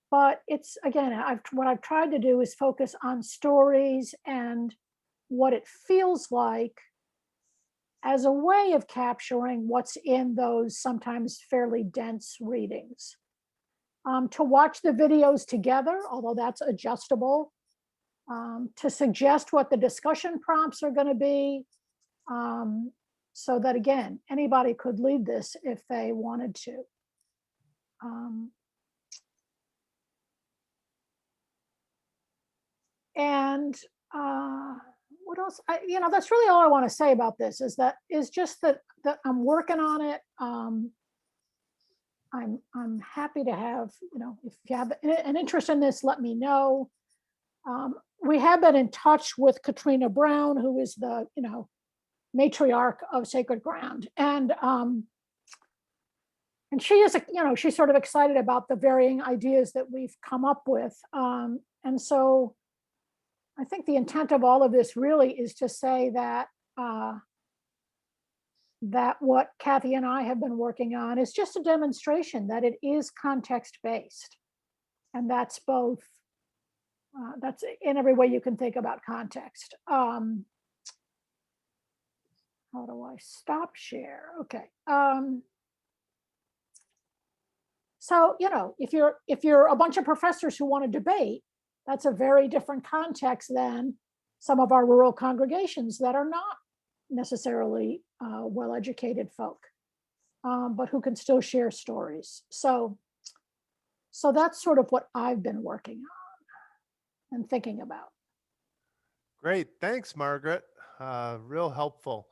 But it's, again, what I've tried to do is focus on stories and what it feels like as a way of capturing what's in those sometimes fairly dense readings. To watch the videos together, although that's adjustable, to suggest what the discussion prompts are going to be, so that, again, anybody could lead this if they wanted to. And what else? That's really all I want to say about this, is just that I'm working on it. I'm happy to have, if you have an interest in this, let me know. We have been in touch with Katrina Brown, who is the, matriarch of Sacred Ground. And she is, she's sort of excited about the varying ideas that we've come up with. And so I think the intent of all of this really is to say that that what Kathy and I have been working on is just a demonstration that it is context-based. And that's both, that's in every way you can think about context. How do I stop share? Okay. So, if you're a bunch of professors who want to debate, that's a very different context than some of our rural congregations that are not necessarily well-educated folk, but who can still share stories. So that's sort of what I've been working on and thinking about. Great. Thanks, Margaret. Real helpful.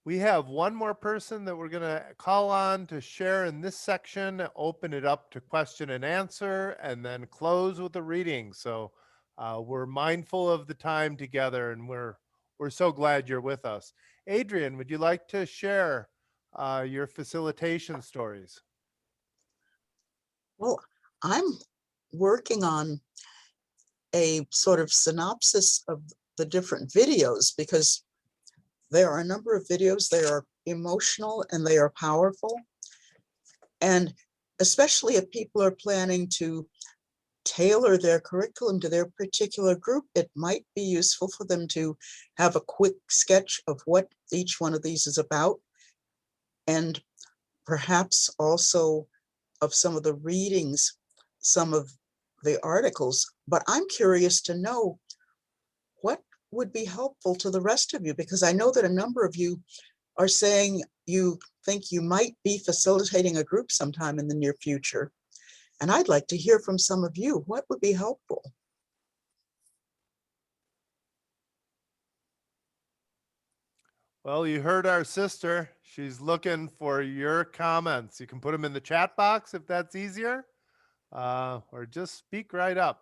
We have one more person that we're going to call on to share in this section, open it up to question and answer, and then close with a reading. So we're mindful of the time together, and we're so glad you're with us. Adrian, would you like to share your facilitation stories? Well, I'm working on a sort of synopsis of the different videos because there are a number of videos. They are emotional and they are powerful. And especially if people are planning to tailor their curriculum to their particular group, it might be useful for them to have a quick sketch of what each one of these is about, and perhaps also of some of the readings, some of the articles. But I'm curious to know what would be helpful to the rest of you, because I know that a number of you are saying you think you might be facilitating a group sometime in the near future. And I'd like to hear from some of you. What would be helpful? Well, you heard our sister. She's looking for your comments. You can put them in the chat box if that's easier, or just speak right up.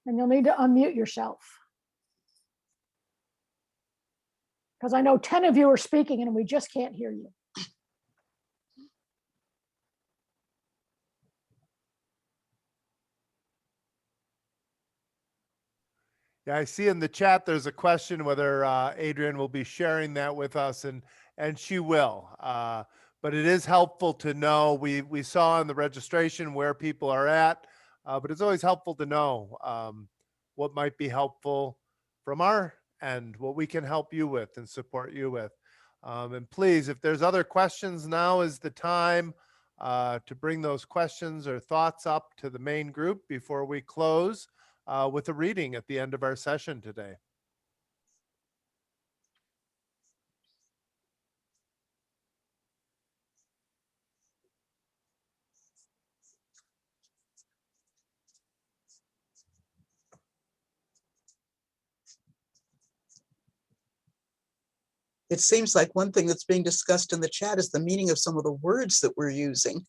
And you'll need to unmute yourself, because I know 10 of you are speaking and we just can't hear you. Yeah, I see in the chat there's a question whether Adrian will be sharing that with us, and she will. But it is helpful to know. We saw in the registration where people are at, but it's always helpful to know what might be helpful from our end, what we can help you with and support you with. And please, if there's other questions, now is the time to bring those questions or thoughts up to the main group before we close with a reading at the end of our session today. It seems like one thing that's being discussed in the chat is the meaning of some of the words that we're using.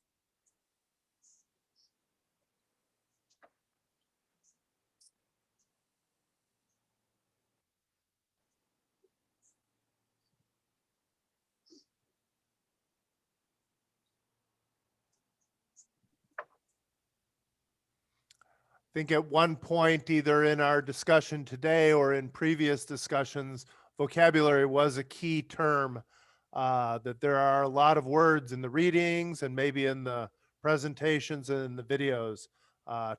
I think at one point, either in our discussion today or in previous discussions, vocabulary was a key term, that there are a lot of words in the readings and maybe in the presentations and in the videos,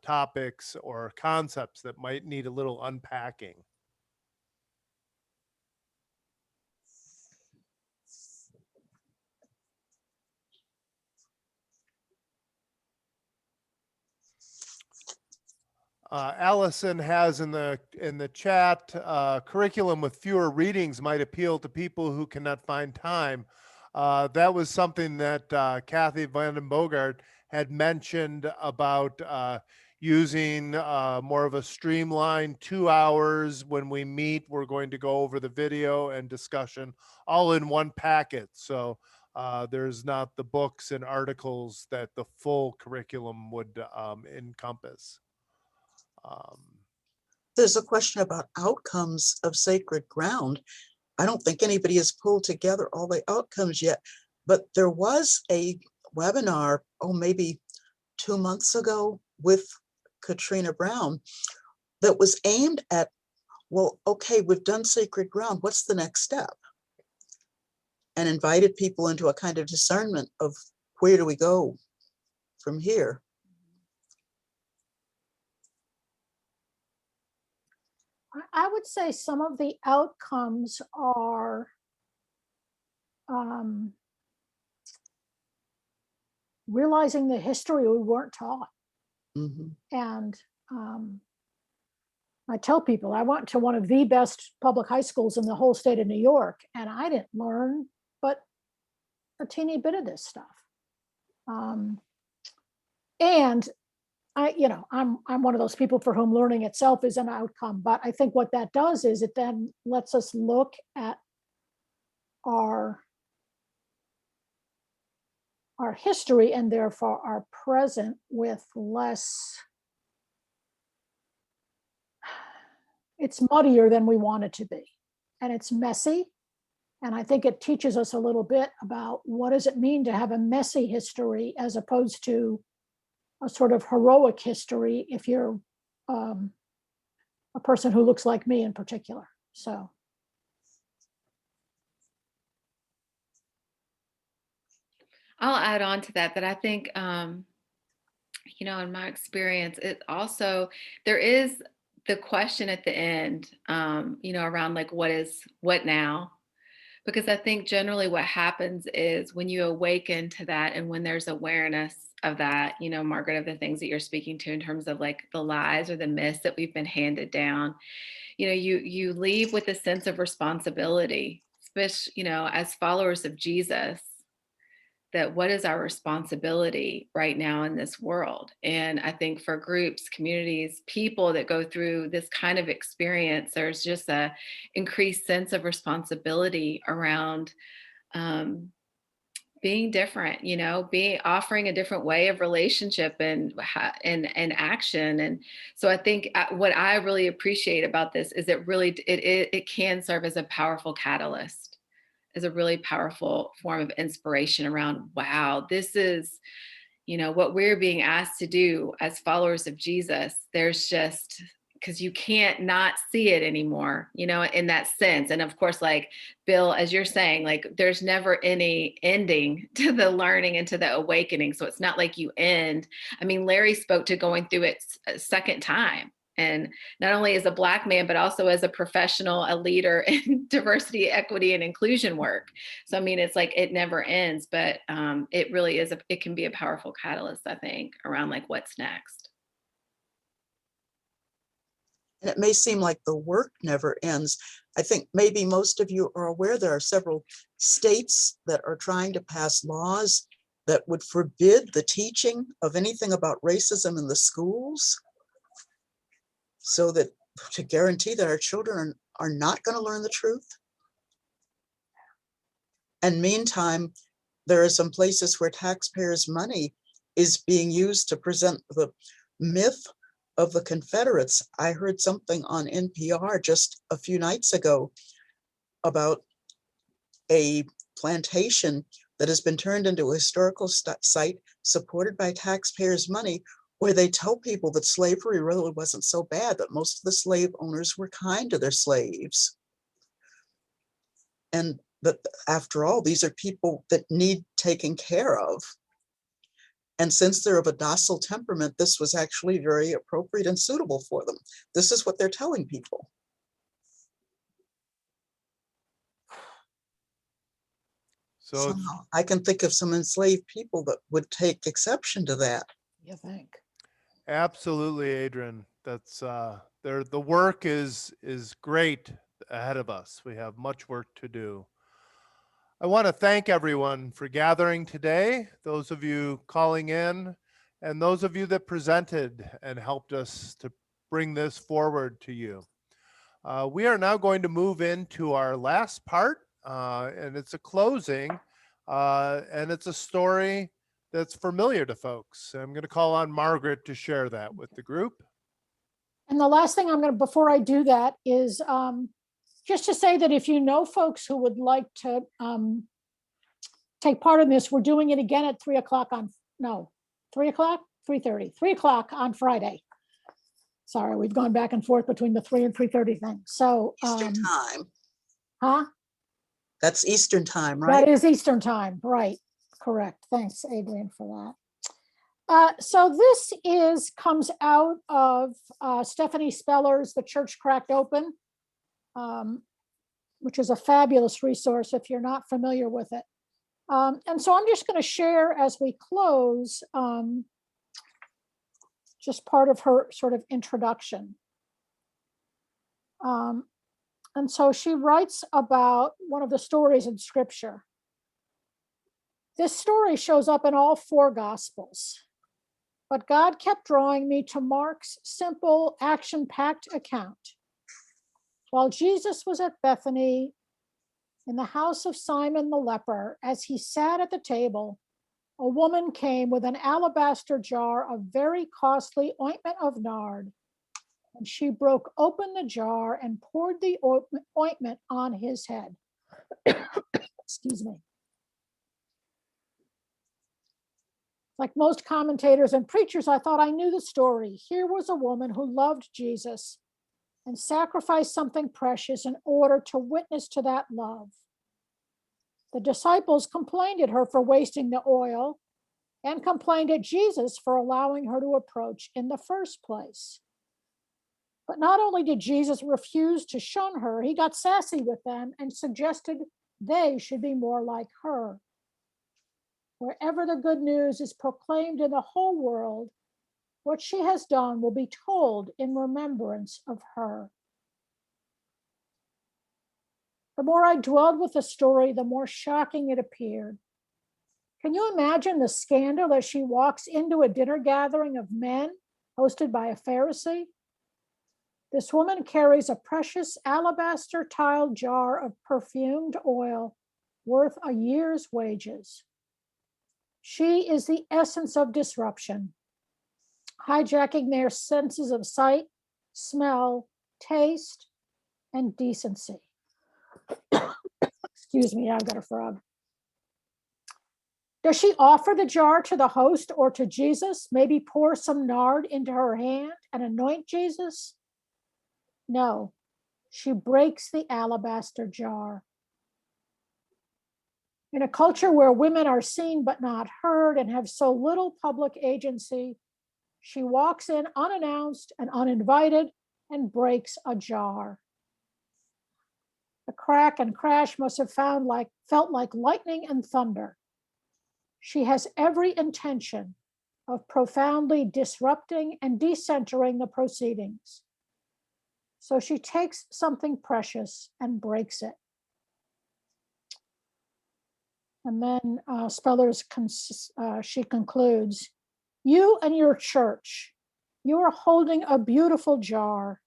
topics or concepts that might need a little unpacking. Allison has in the chat, curriculum with fewer readings might appeal to people who cannot find time. That was something that Kathy Vanden Bogart had mentioned about using more of a streamlined 2 hours. When we meet, we're going to go over the video and discussion all in one packet. So there's not the books and articles that the full curriculum would encompass. There's a question about outcomes of sacred ground. I don't think anybody has pulled together all the outcomes yet, but there was a webinar, oh, maybe 2 months ago with Katrina Brown that was aimed at, well, okay, we've done sacred ground. What's the next step? And invited people into a kind of discernment of where do we go from here? I would say some of the outcomes are realizing the history we weren't taught. Mm-hmm. And I tell people I went to one of the best public high schools in the whole state of New York, and I didn't learn but a teeny bit of this stuff. And I'm one of those people for whom learning itself is an outcome. But I think what that does is it then lets us look at our history and therefore our present with less. It's muddier than we want it to be, and it's messy. And I think it teaches us a little bit about what does it mean to have a messy history as opposed to a sort of heroic history if you're a person who looks like me in particular. So. I'll add on to that I think, in my experience, it also, there is the question at the end, around like, what now? Because I think generally what happens is when you awaken to that and when there's awareness of that, Margaret, of the things that you're speaking to in terms of like the lies or the myths that we've been handed down, you leave with a sense of responsibility, especially, as followers of Jesus, that what is our responsibility right now in this world? And I think for groups, communities, people that go through this kind of experience, there's just a increased sense of responsibility around being different, offering a different way of relationship and action. And so I think what I really appreciate about this is it can serve as a powerful catalyst, is a really powerful form of inspiration around, wow, this is, what we're being asked to do as followers of Jesus. There's just, because you can't not see it anymore, in that sense. And of course, like Bill, as you're saying, like there's never any ending to the learning and to the awakening. So it's not like you end. I mean, Larry spoke to going through it a second time. And not only as a Black man, but also as a professional, a leader in diversity, equity, and inclusion work. So, I mean, it's like it never ends, but it really is, it can be a powerful catalyst, I think, around like what's next. And it may seem like the work never ends. I think maybe most of you are aware there are several states that are trying to pass laws that would forbid the teaching of anything about racism in the schools, so that to guarantee that our children are not going to learn the truth. And meantime, there are some places where taxpayers' money is being used to present the myth of the Confederates. I heard something on NPR just a few nights ago about a plantation that has been turned into a historical site supported by taxpayers' money, where they tell people that slavery really wasn't so bad, that most of the slave owners were kind to their slaves. And that after all, these are people that need taken care of. And since they're of a docile temperament, this was actually very appropriate and suitable for them. This is what they're telling people. So somehow I can think of some enslaved people that would take exception to that. You think? Absolutely, Adrian. That's the work is great ahead of us. We have much work to do. I want to thank everyone for gathering today. Those of you calling in and those of you that presented and helped us to bring this forward to you. We are now going to move into our last part, and it's a closing, and it's a story that's familiar to folks. I'm going to call on Margaret to share that with the group. And the last thing I'm going to, before I do that, is just to say that if you know folks who would like to take part in this, we're doing it again at 3 o'clock on, no, 3 o'clock, 3:30, 3 o'clock on Friday. Sorry, we've gone back and forth between the 3 and 3:30 thing. So, Eastern time. huh? That's Eastern time, right? That is Eastern time, right? Correct. Thanks, Adrian, for that. So this comes out of Stephanie Speller's The Church Cracked Open, which is a fabulous resource if you're not familiar with it. And so I'm just going to share as we close just part of her sort of introduction. And so she writes about one of the stories in Scripture. This story shows up in all 4 Gospels, but God kept drawing me to Mark's simple, action-packed account. While Jesus was at Bethany in the house of Simon the leper, as he sat at the table, a woman came with an alabaster jar of very costly ointment of nard, and she broke open the jar and poured the ointment on his head. Excuse me. Like most commentators and preachers, I thought I knew the story. Here was a woman who loved Jesus and sacrificed something precious in order to witness to that love. The disciples complained at her for wasting the oil and complained at Jesus for allowing her to approach in the first place. But not only did Jesus refuse to shun her, he got sassy with them and suggested they should be more like her. Wherever the good news is proclaimed in the whole world, what she has done will be told in remembrance of her. The more I dwelled with the story, the more shocking it appeared. Can you imagine the scandal as she walks into a dinner gathering of men hosted by a Pharisee? This woman carries a precious alabaster tiled jar of perfumed oil worth a year's wages. She is the essence of disruption, hijacking their senses of sight, smell, taste, and decency. Excuse me, I've got a frog. Does she offer the jar to the host or to Jesus? Maybe pour some nard into her hand and anoint Jesus? No, she breaks the alabaster jar. In a culture where women are seen but not heard and have so little public agency, she walks in unannounced and uninvited and breaks a jar. The crack and crash must have felt like lightning and thunder. She has every intention of profoundly disrupting and decentering the proceedings. So she takes something precious and breaks it. And then she concludes, you and your church, you are holding a beautiful jar.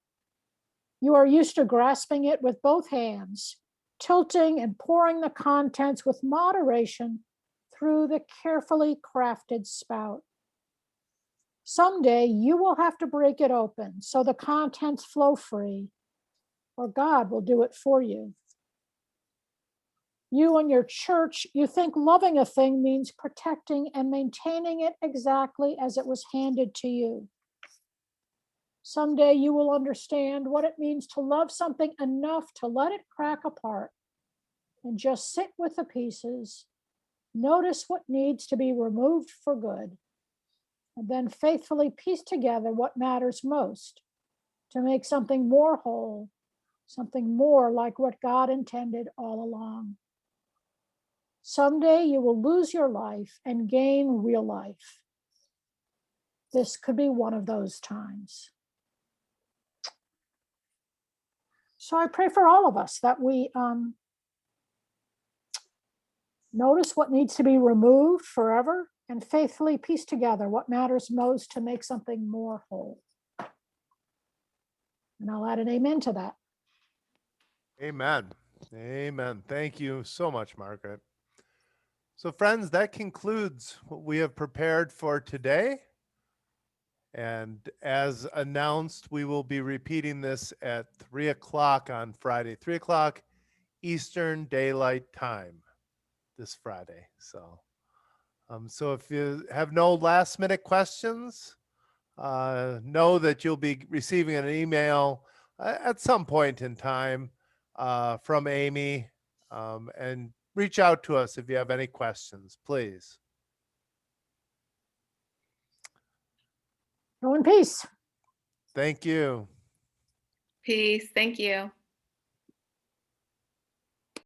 You are used to grasping it with both hands, tilting and pouring the contents with moderation through the carefully crafted spout. Someday you will have to break it open so the contents flow free, or God will do it for you. You and your church, you think loving a thing means protecting and maintaining it exactly as it was handed to you. Someday you will understand what it means to love something enough to let it crack apart and just sit with the pieces, notice what needs to be removed for good, and then faithfully piece together what matters most to make something more whole, something more like what God intended all along. Someday you will lose your life and gain real life. This could be one of those times. So I pray for all of us that we notice what needs to be removed forever and faithfully piece together what matters most to make something more whole. And I'll add an amen to that. Amen. Amen. Thank you so much, Margaret. So friends, that concludes what we have prepared for today. And as announced, we will be repeating this at 3 o'clock on Friday, 3 o'clock Eastern Daylight Time this Friday. So if you have no last minute questions, know that you'll be receiving an email at some point in time from Amy, and reach out to us if you have any questions, please. Go in peace. Thank you. Peace. Thank you.